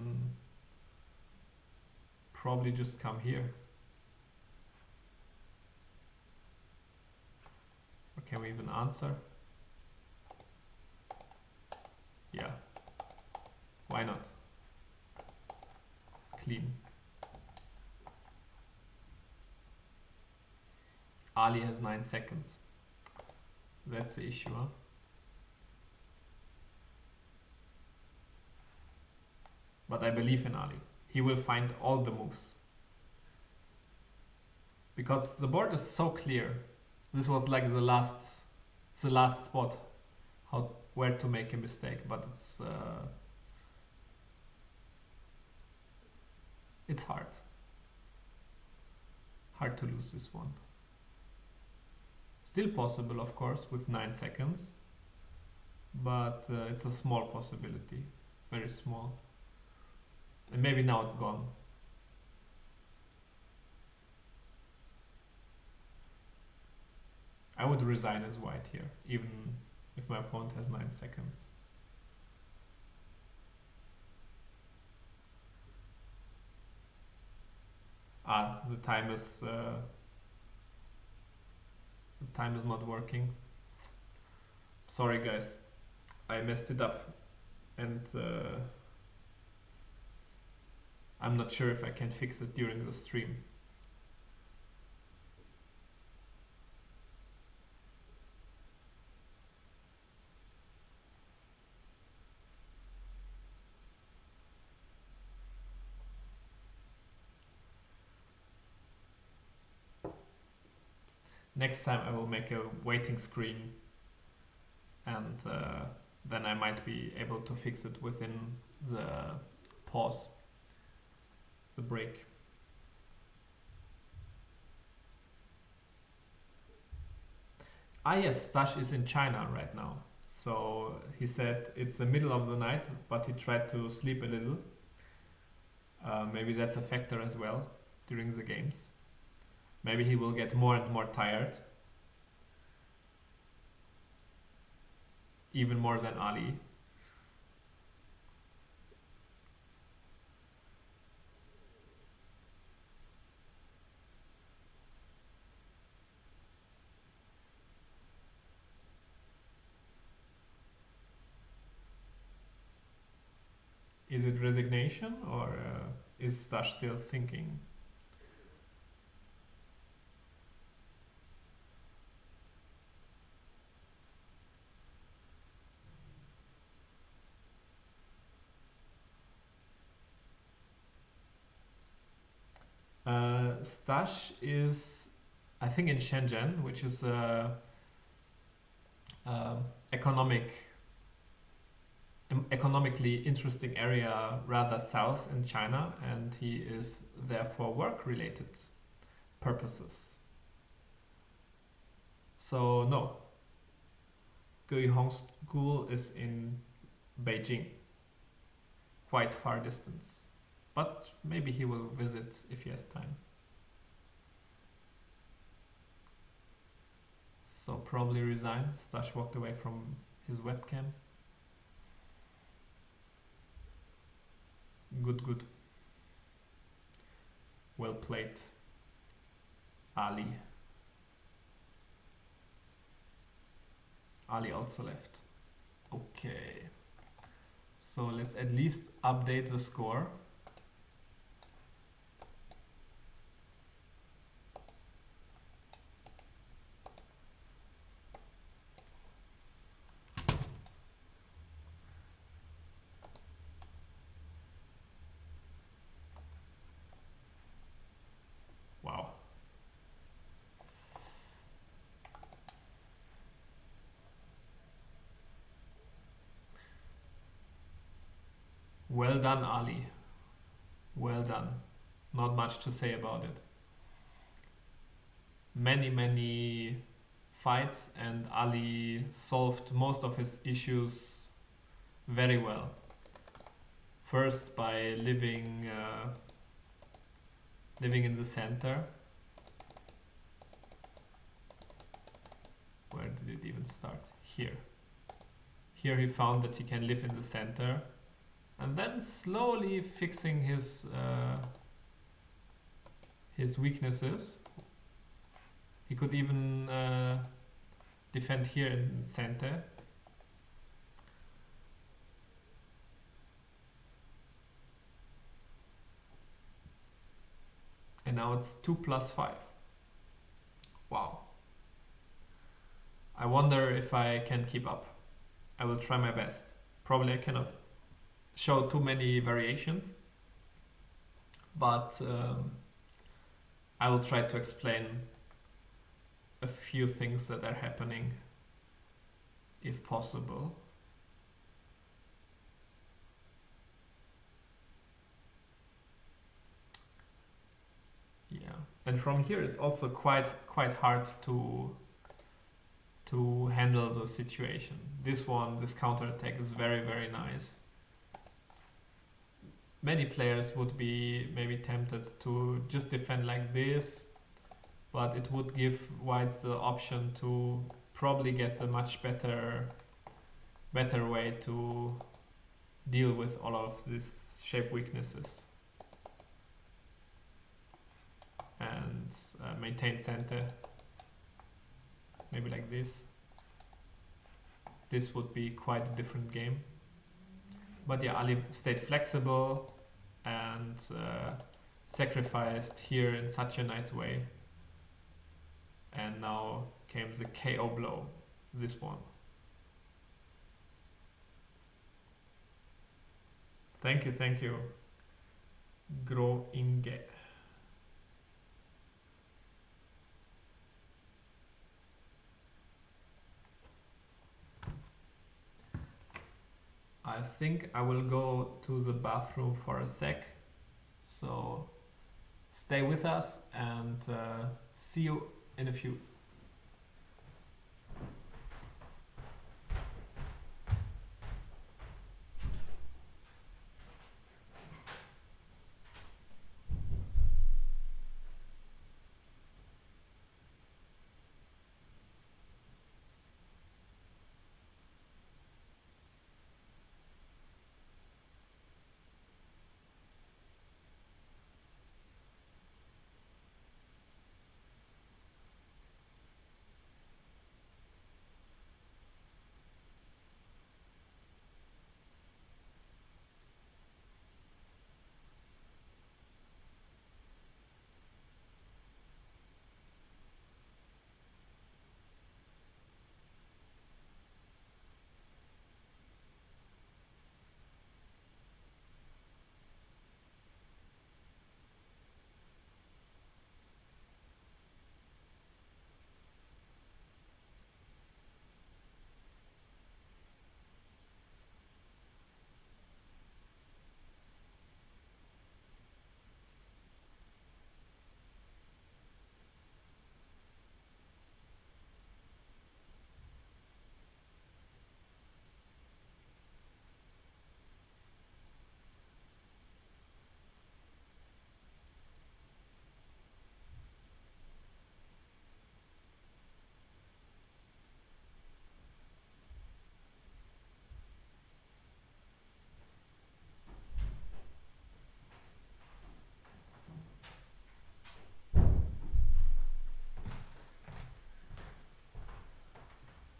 probably just come here. Or can we even answer? Yeah. Why not? Clean. Ali has 9 seconds. That's the issue, huh? But I believe in Ali. He will find all the moves. Because the board is so clear. This was like the last spot where to make a mistake, but it's hard to lose this one. Still possible, of course, with 9 seconds, but it's a small possibility, very small, and maybe now it's gone. I would resign as white here, even if my opponent has 9 seconds. The time is not working. Sorry guys, I messed it up, and I'm not sure if I can fix it during the stream. Next time I will make a waiting screen, and then I might be able to fix it within the pause, the break. Yes, Stash is in China right now. So he said it's the middle of the night, but he tried to sleep a little. Maybe that's a factor as well during the games. Maybe he will get more and more tired. Even more than Ali. Is it resignation, or is Stash still thinking? Stash is, I think, in Shenzhen, which is a economically interesting area rather south in China, and he is there for work-related purposes. So no, Guihong School is in Beijing, quite far distance, but maybe he will visit if he has time. So probably resign. Stash walked away from his webcam. Good. Well played, Ali. Ali also left. Okay. So let's at least update the score. Wow. Well done, Ali. Well done. Not much to say about it. Many fights, and Ali solved most of his issues very well. First by living in the center. Where did it even start? Here. Here he found that he can live in the center, and then slowly fixing his weaknesses. He could even defend here in center. And now it's 2+5. Wow. I wonder if I can keep up. I will try my best. Probably I cannot show too many variations, but I will try to explain a few things that are happening if possible. Yeah, and from here it's also quite hard to handle the situation. This counterattack is very nice. Many players would be maybe tempted to just defend like this, but it would give white the option to probably get a much better way to deal with all of these shape weaknesses and maintain center. Maybe like this. This would be quite a different game. But yeah, Ali stayed flexible and sacrificed here in such a nice way. And now came the KO blow, this one. Thank you. Groinge. I think I will go to the bathroom for a sec, so stay with us and see you in a few.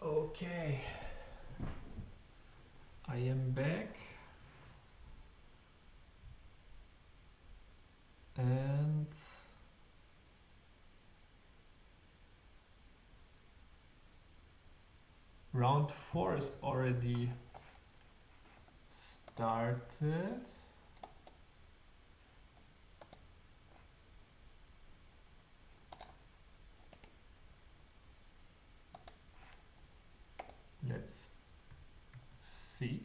Okay, I am back and round 4 is already started. Let's see.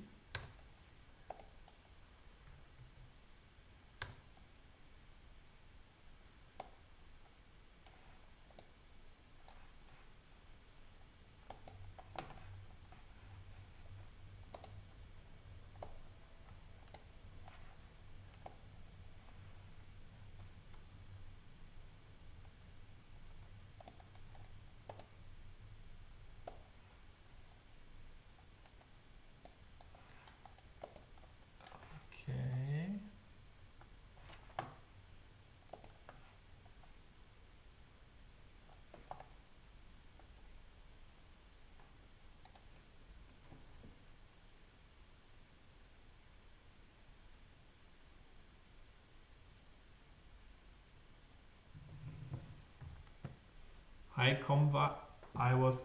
I was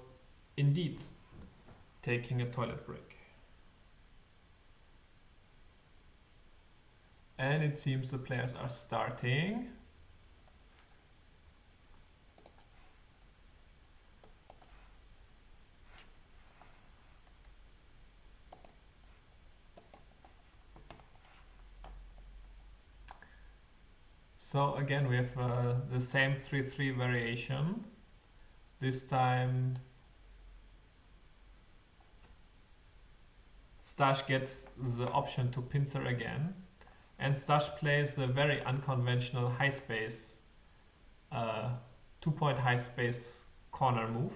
indeed taking a toilet break. And it seems the players are starting. So again we have the same 3-3 variation. This time Stash gets the option to pincer again, and Stash plays a very unconventional high space, 2-point high space corner move.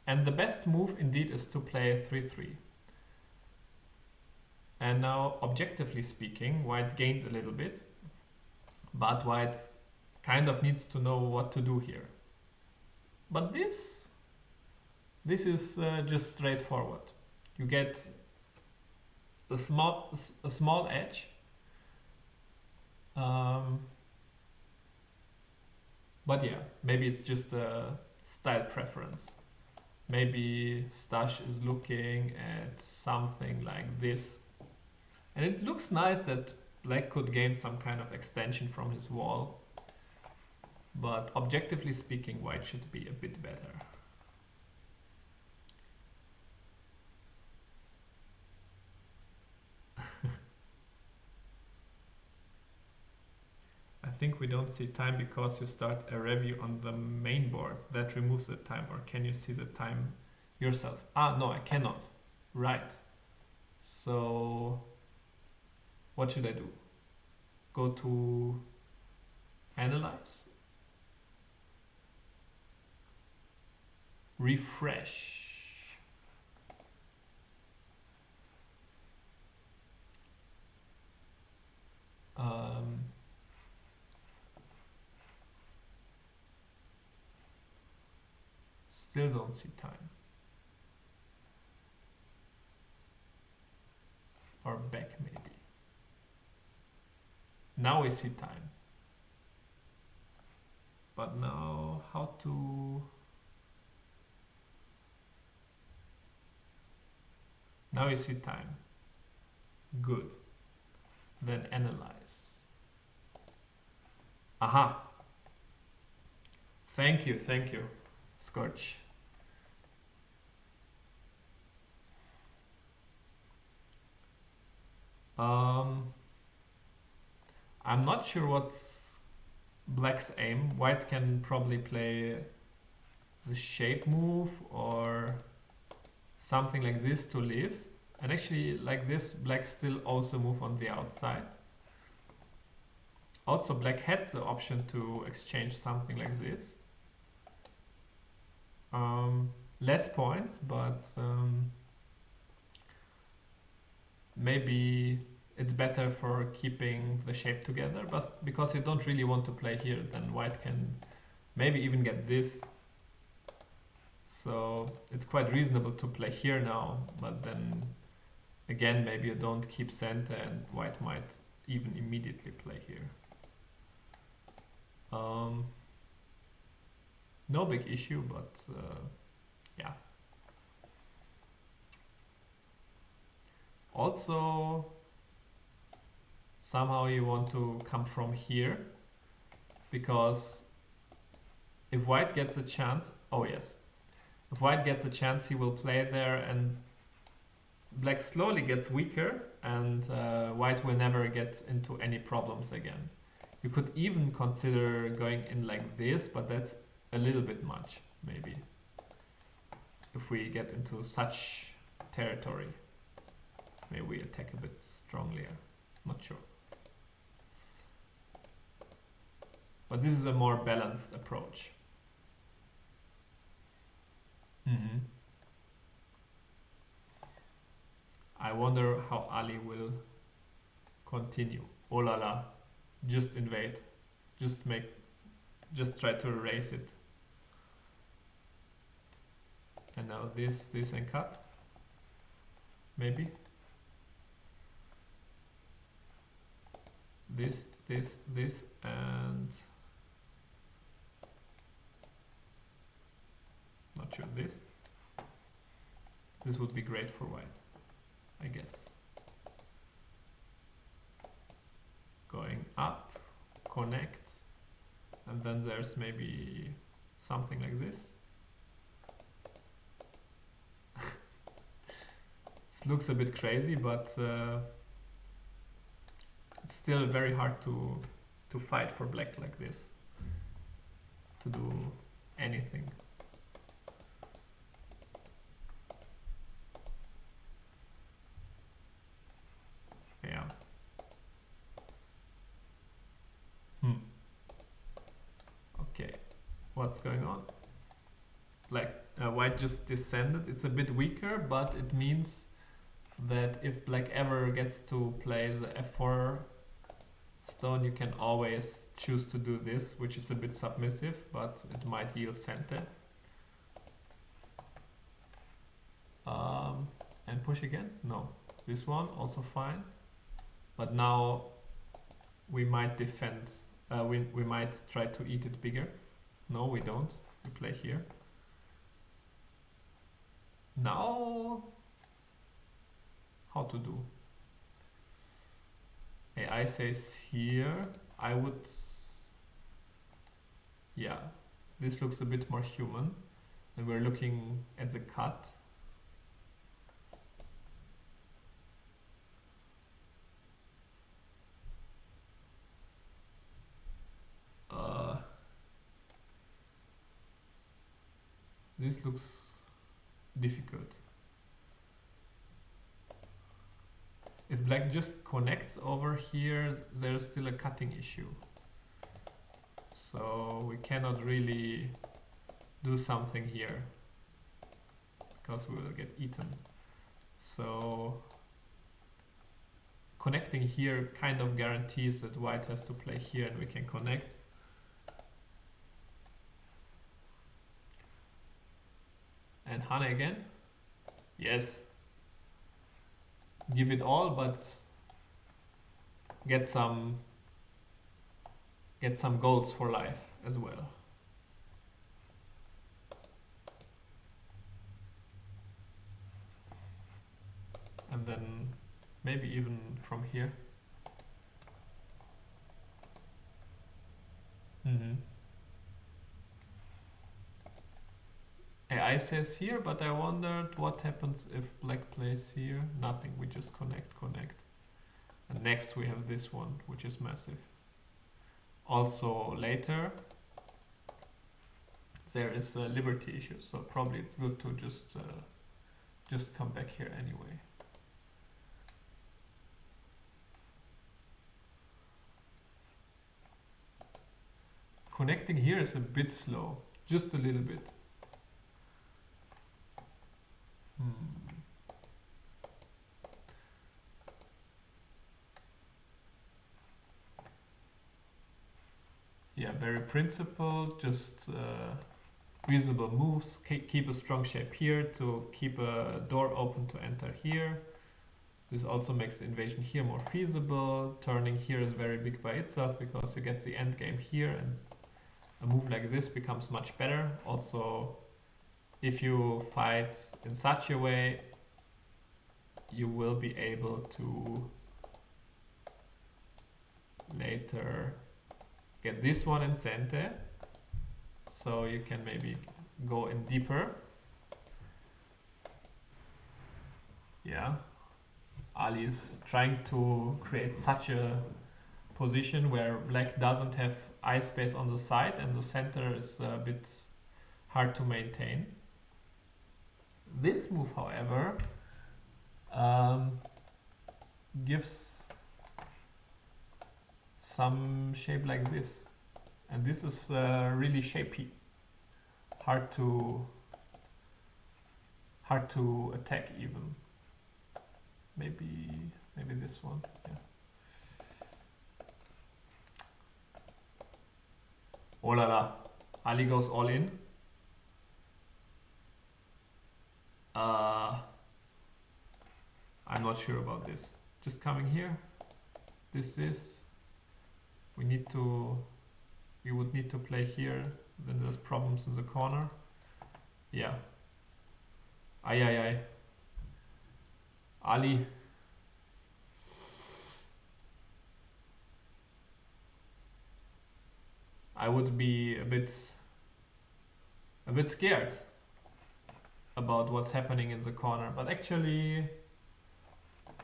And the best move indeed is to play 3-3. And now, objectively speaking, White gained a little bit, but White kind of needs to know what to do here. But this is just straightforward. You get a small edge, but yeah, maybe it's just a style preference. Maybe Stash is looking at something like this, and it looks nice that Black could gain some kind of extension from his wall, but objectively speaking, White should be a bit better. I think we don't see time because you start a review on the main board. That removes the time, or can you see the time yourself? Ah, no, I cannot. Right. So, what should I do? Go to Analyze. Refresh. Still don't see time. Or back maybe. Now we see time. But now how to... Now you see time. Good. Then analyze. Aha. Thank you, Scorch. I'm not sure what's Black's aim. White can probably play the shape move or something like this to live. And actually, like this, Black still also move on the outside. Also, Black had the option to exchange something like this. Less points, but maybe it's better for keeping the shape together. But because you don't really want to play here, then White can maybe even get this. So it's quite reasonable to play here now, but then again, maybe you don't keep center and White might even immediately play here. No big issue, but yeah. Also, somehow you want to come from here, because if White gets a chance, oh yes, if White gets a chance, he will play there, and Black slowly gets weaker, and White will never get into any problems again. You could even consider going in like this, but that's a little bit much, maybe, if we get into such territory. Maybe we attack a bit strongly, not sure. But this is a more balanced approach. I wonder how Ali will continue. Oh la la, just invade, just try to erase it. And now this and cut, maybe. This, and not choose this. This would be great for white, I guess. Going up, connect, and then there's maybe something like this. This looks a bit crazy, but it's still very hard to fight for black like this, to do anything. Yeah. Okay, what's going on? Like white just descended. It's a bit weaker, but it means that if black ever gets to play the f4 stone, you can always choose to do this, which is a bit submissive, but it might yield center. And push again? No. This one also fine. But now we might defend. We might try to eat it bigger. No, we don't. We play here. Now, how to do? AI says here, I would, yeah, this looks a bit more human, and we're looking at the cut. This looks difficult. If black just connects over here, there's still a cutting issue. So we cannot really do something here, because we will get eaten. So connecting here kind of guarantees that white has to play here and we can connect. And Hane again? Yes. Give it all, but get some goals for life as well. And then maybe even from here. AI says here, but I wondered what happens if black plays here. Nothing, we just connect. And next we have this one, which is massive. Also later, there is a liberty issue, so probably it's good to just come back here anyway. Connecting here is a bit slow, just a little bit. Yeah, very principled, just reasonable moves. Keep a strong shape here to keep a door open to enter here. This also makes the invasion here more feasible. Turning here is very big by itself because you get the end game here, and a move like this becomes much better. Also, if you fight in such a way, you will be able to later get this one in center, so you can maybe go in deeper. Yeah, Ali is trying to create such a position where black doesn't have eye space on the side and the center is a bit hard to maintain. This move, however, gives some shape like this, and this is really shapey, hard to attack even. Maybe this one. Yeah. Oh la la, Ali goes all in. I'm not sure about this. Just coming here. This is. We would need to play here. Then there's problems in the corner. Yeah. Ay, ay, ay. Ali. I would be a bit scared about what's happening in the corner, but actually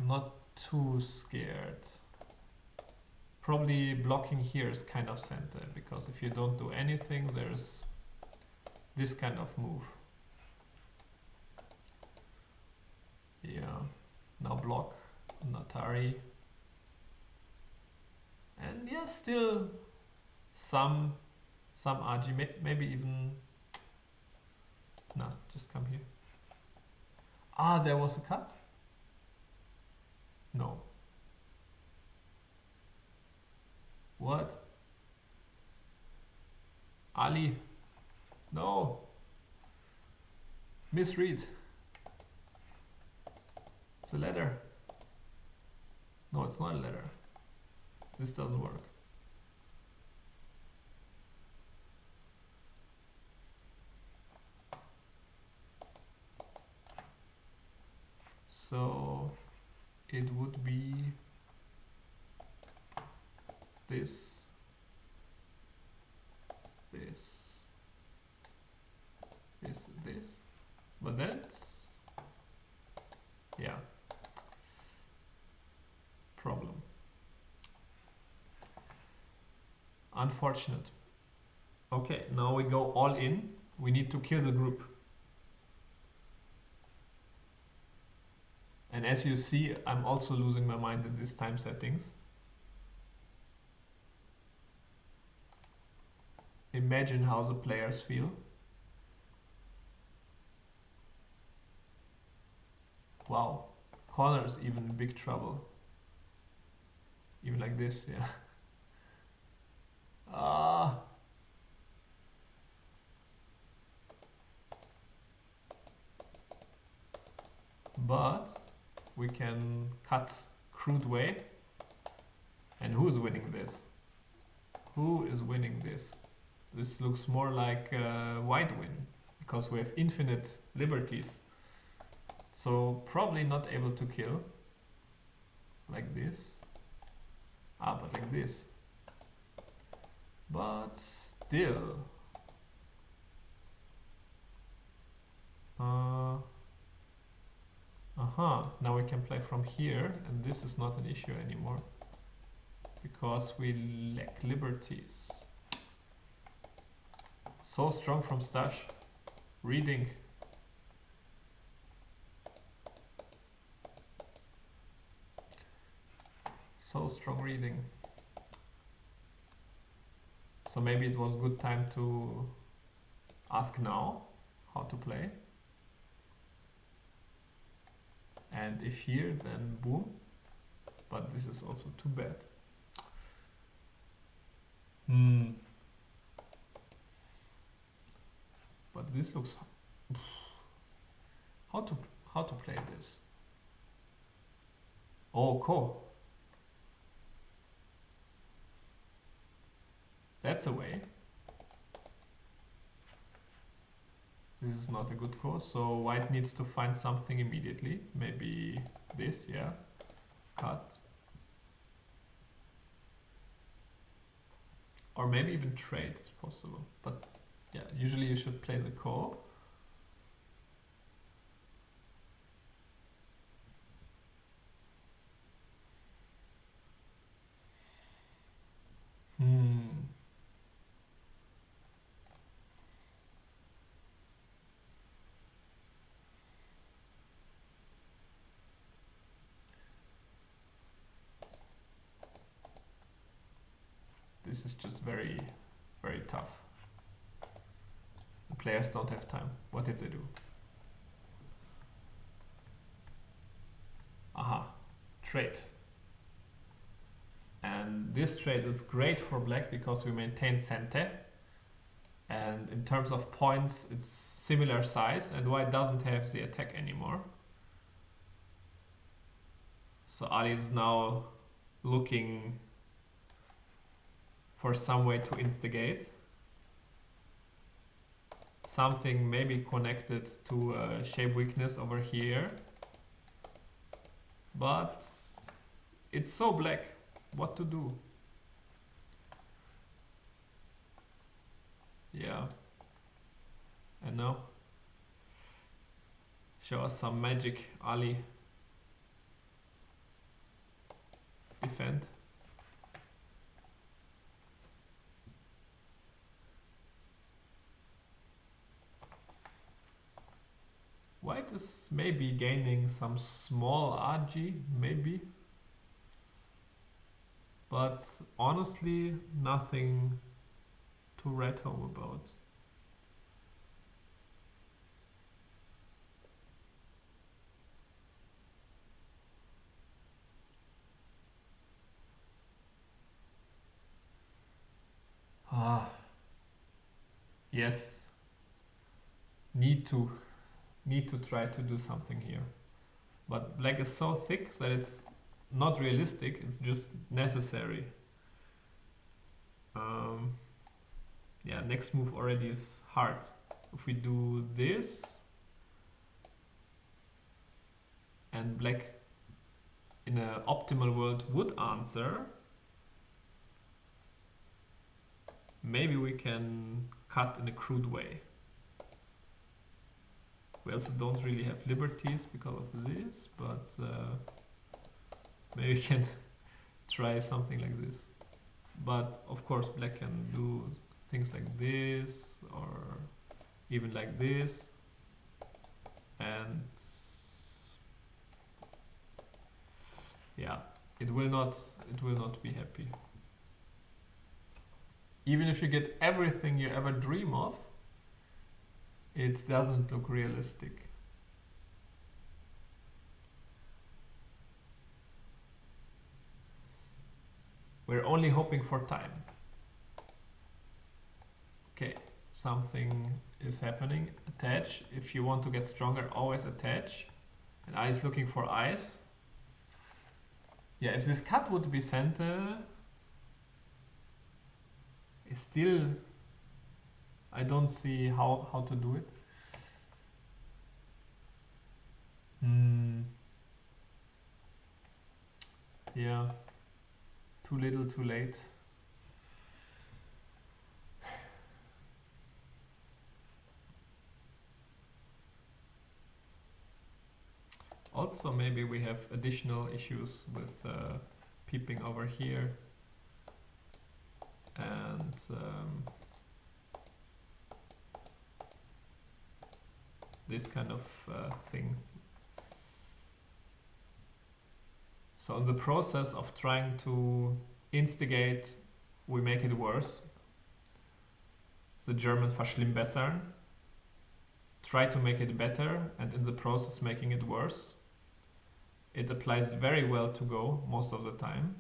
not too scared. Probably blocking here is kind of center, because if you don't do anything, there's this kind of move. Yeah, now block, Natari. And yeah, still some RG, maybe even, nah, just come here. Ah, there was a cut? No. What? Ali? No. Misread. It's a letter. No, it's not a letter. This doesn't work. So it would be this, this, but that's, yeah, problem. Unfortunate. Okay, now we go all in. We need to kill the group. And as you see, I'm also losing my mind in these time settings. Imagine how the players feel. Wow, corner is even in big trouble. Even like this, yeah. But we can cut crude way. And who is winning this? Who is winning this? This looks more like a white win, because we have infinite liberties. So probably not able to kill. Like this. Ah, but like this. But still. Now we can play from here, and this is not an issue anymore, because we lack liberties. So strong from Stash. Reading. So strong reading. So maybe it was good time to ask now how to play. And if here, then boom. But this is also too bad. But this looks... How to play this? Oh, cool. That's a way. This is not a good course, so white needs to find something immediately. Maybe this, yeah. Cut. Or maybe even trade is possible. But yeah, usually you should play the core. This is just very, very tough. The players don't have time. What did they do? Aha, trade. And this trade is great for black because we maintain center. And in terms of points, it's similar size, and white doesn't have the attack anymore. So Ali is now looking for some way to instigate. something maybe connected to a shape weakness over here. But it's so black. What to do? Yeah. And now, show us some magic, Ali. Defend. White is maybe gaining some small RG, maybe. But honestly, nothing to write home about. Ah, yes. Need to try to do something here. But black is so thick that it's not realistic, it's just necessary. Yeah, next move already is hard. If we do this, and black in an optimal world would answer, maybe we can cut in a crude way. We also don't really have liberties because of this, but maybe we can try something like this. But of course black can do things like this, or even like this, and yeah, it will not be happy. Even if you get everything you ever dream of, it doesn't look realistic. We're only hoping for time. Okay, something is happening. Attach. If you want to get stronger, always attach. And I is looking for ice. Yeah, if this cut would be center, it's still, I don't see how to do it. Yeah, too little, too late. Also, maybe we have additional issues with peeping over here, and this kind of thing. So in the process of trying to instigate, we make it worse. The German verschlimmbessern. Try to make it better, and in the process making it worse. It applies very well to Go most of the time.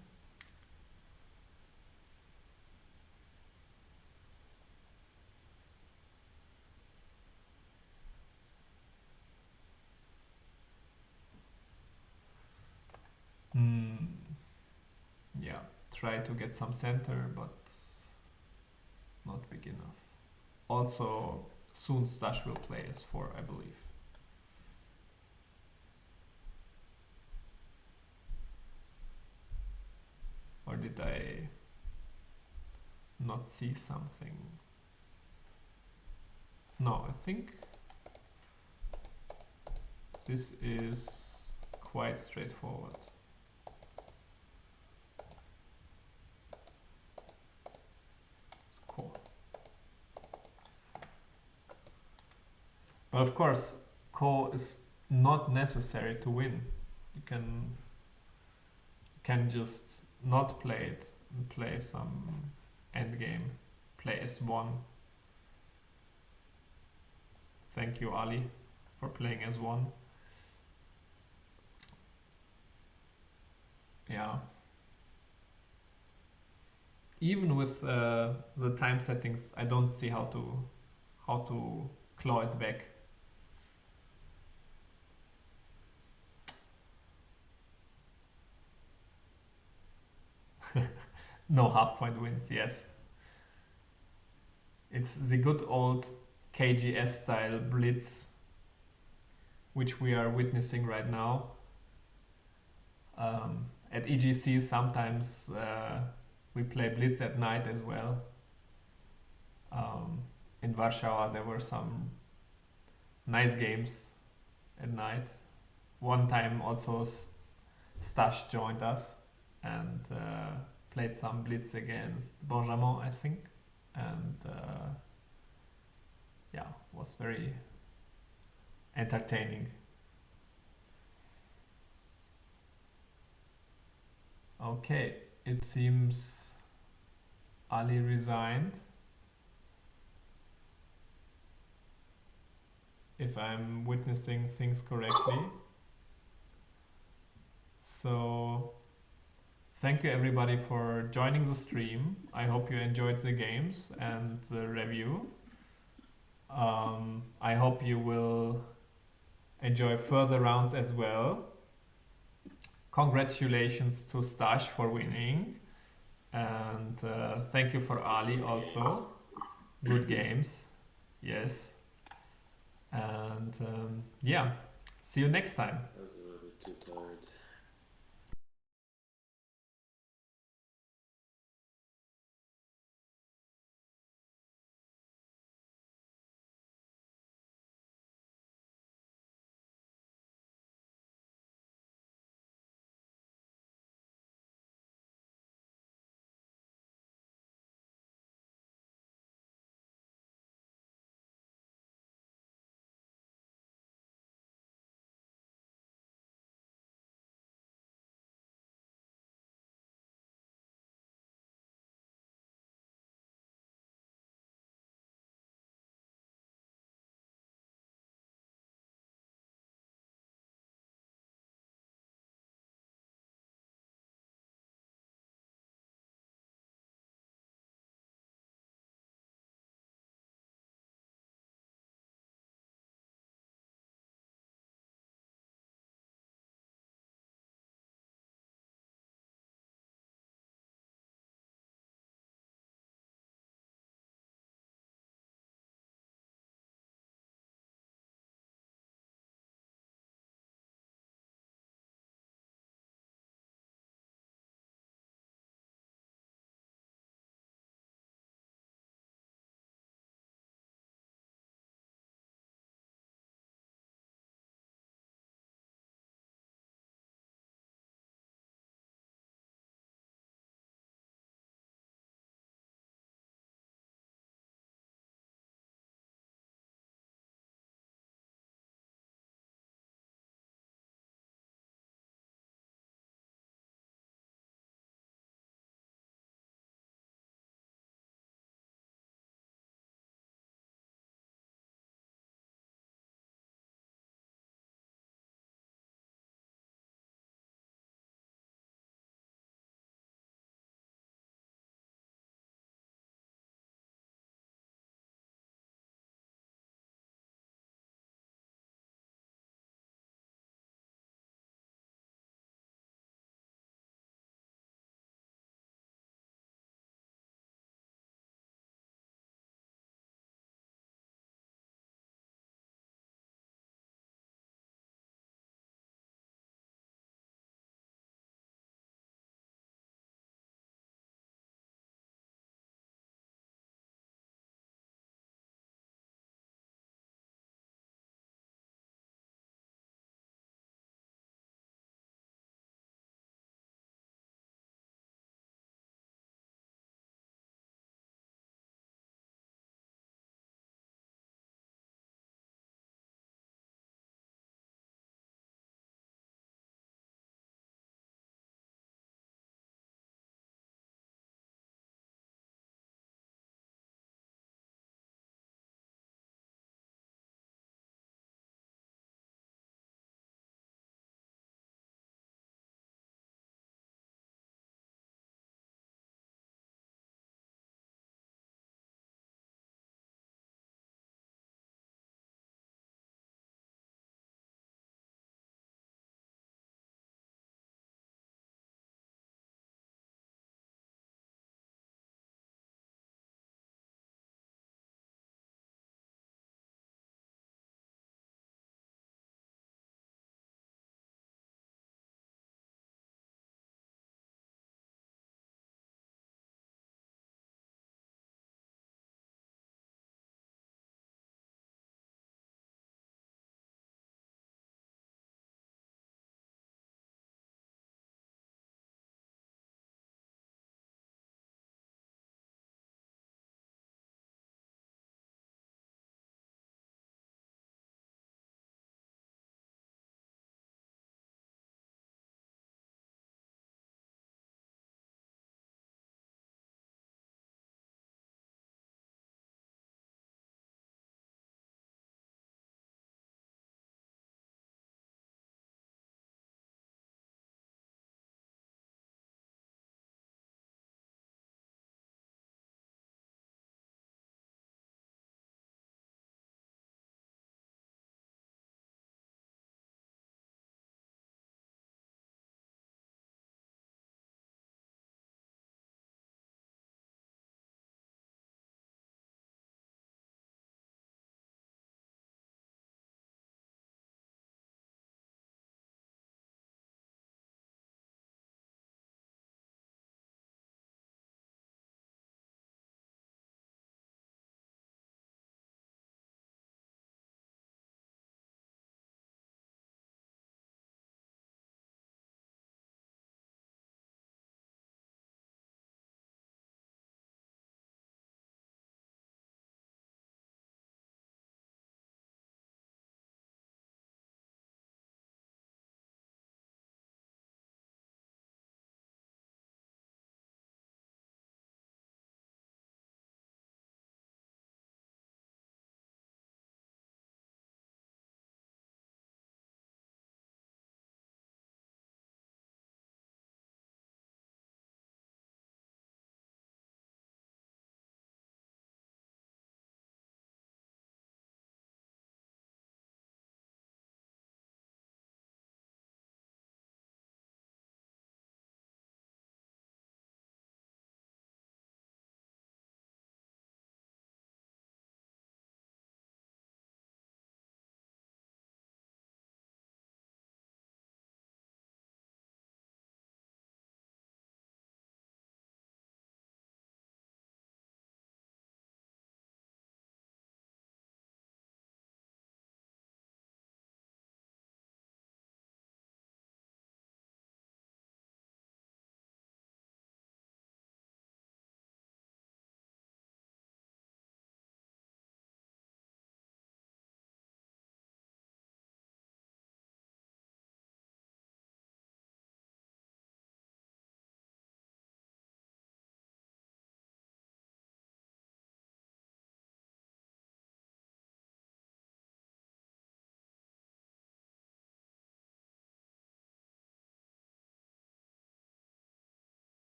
Yeah, try to get some center, but not big enough. Also, soon Stash will play S4, I believe. Or did I not see something? No, I think this is quite straightforward. It's cool. But of course, Ko is not necessary to win. You can just not play it and play some endgame. Play S1. Thank you, Ali, for playing S1. Yeah. Even with the time settings, I don't see how to claw it back. No half point wins, yes. It's the good old KGS style blitz, which we are witnessing right now. At EGC sometimes we play blitz at night as well. In Warsaw there were some nice games at night. One time also Stash joined us and played some blitz against Benjamin, I think, and yeah, was very entertaining. Okay, it seems Ali resigned. If I'm witnessing things correctly. So thank you everybody for joining the stream. I hope you enjoyed the games and the review. I hope you will enjoy further rounds as well. Congratulations to Stash for winning, and thank you for Ali also. Good games, yes. And yeah, see you next time. I was a little bit too tired.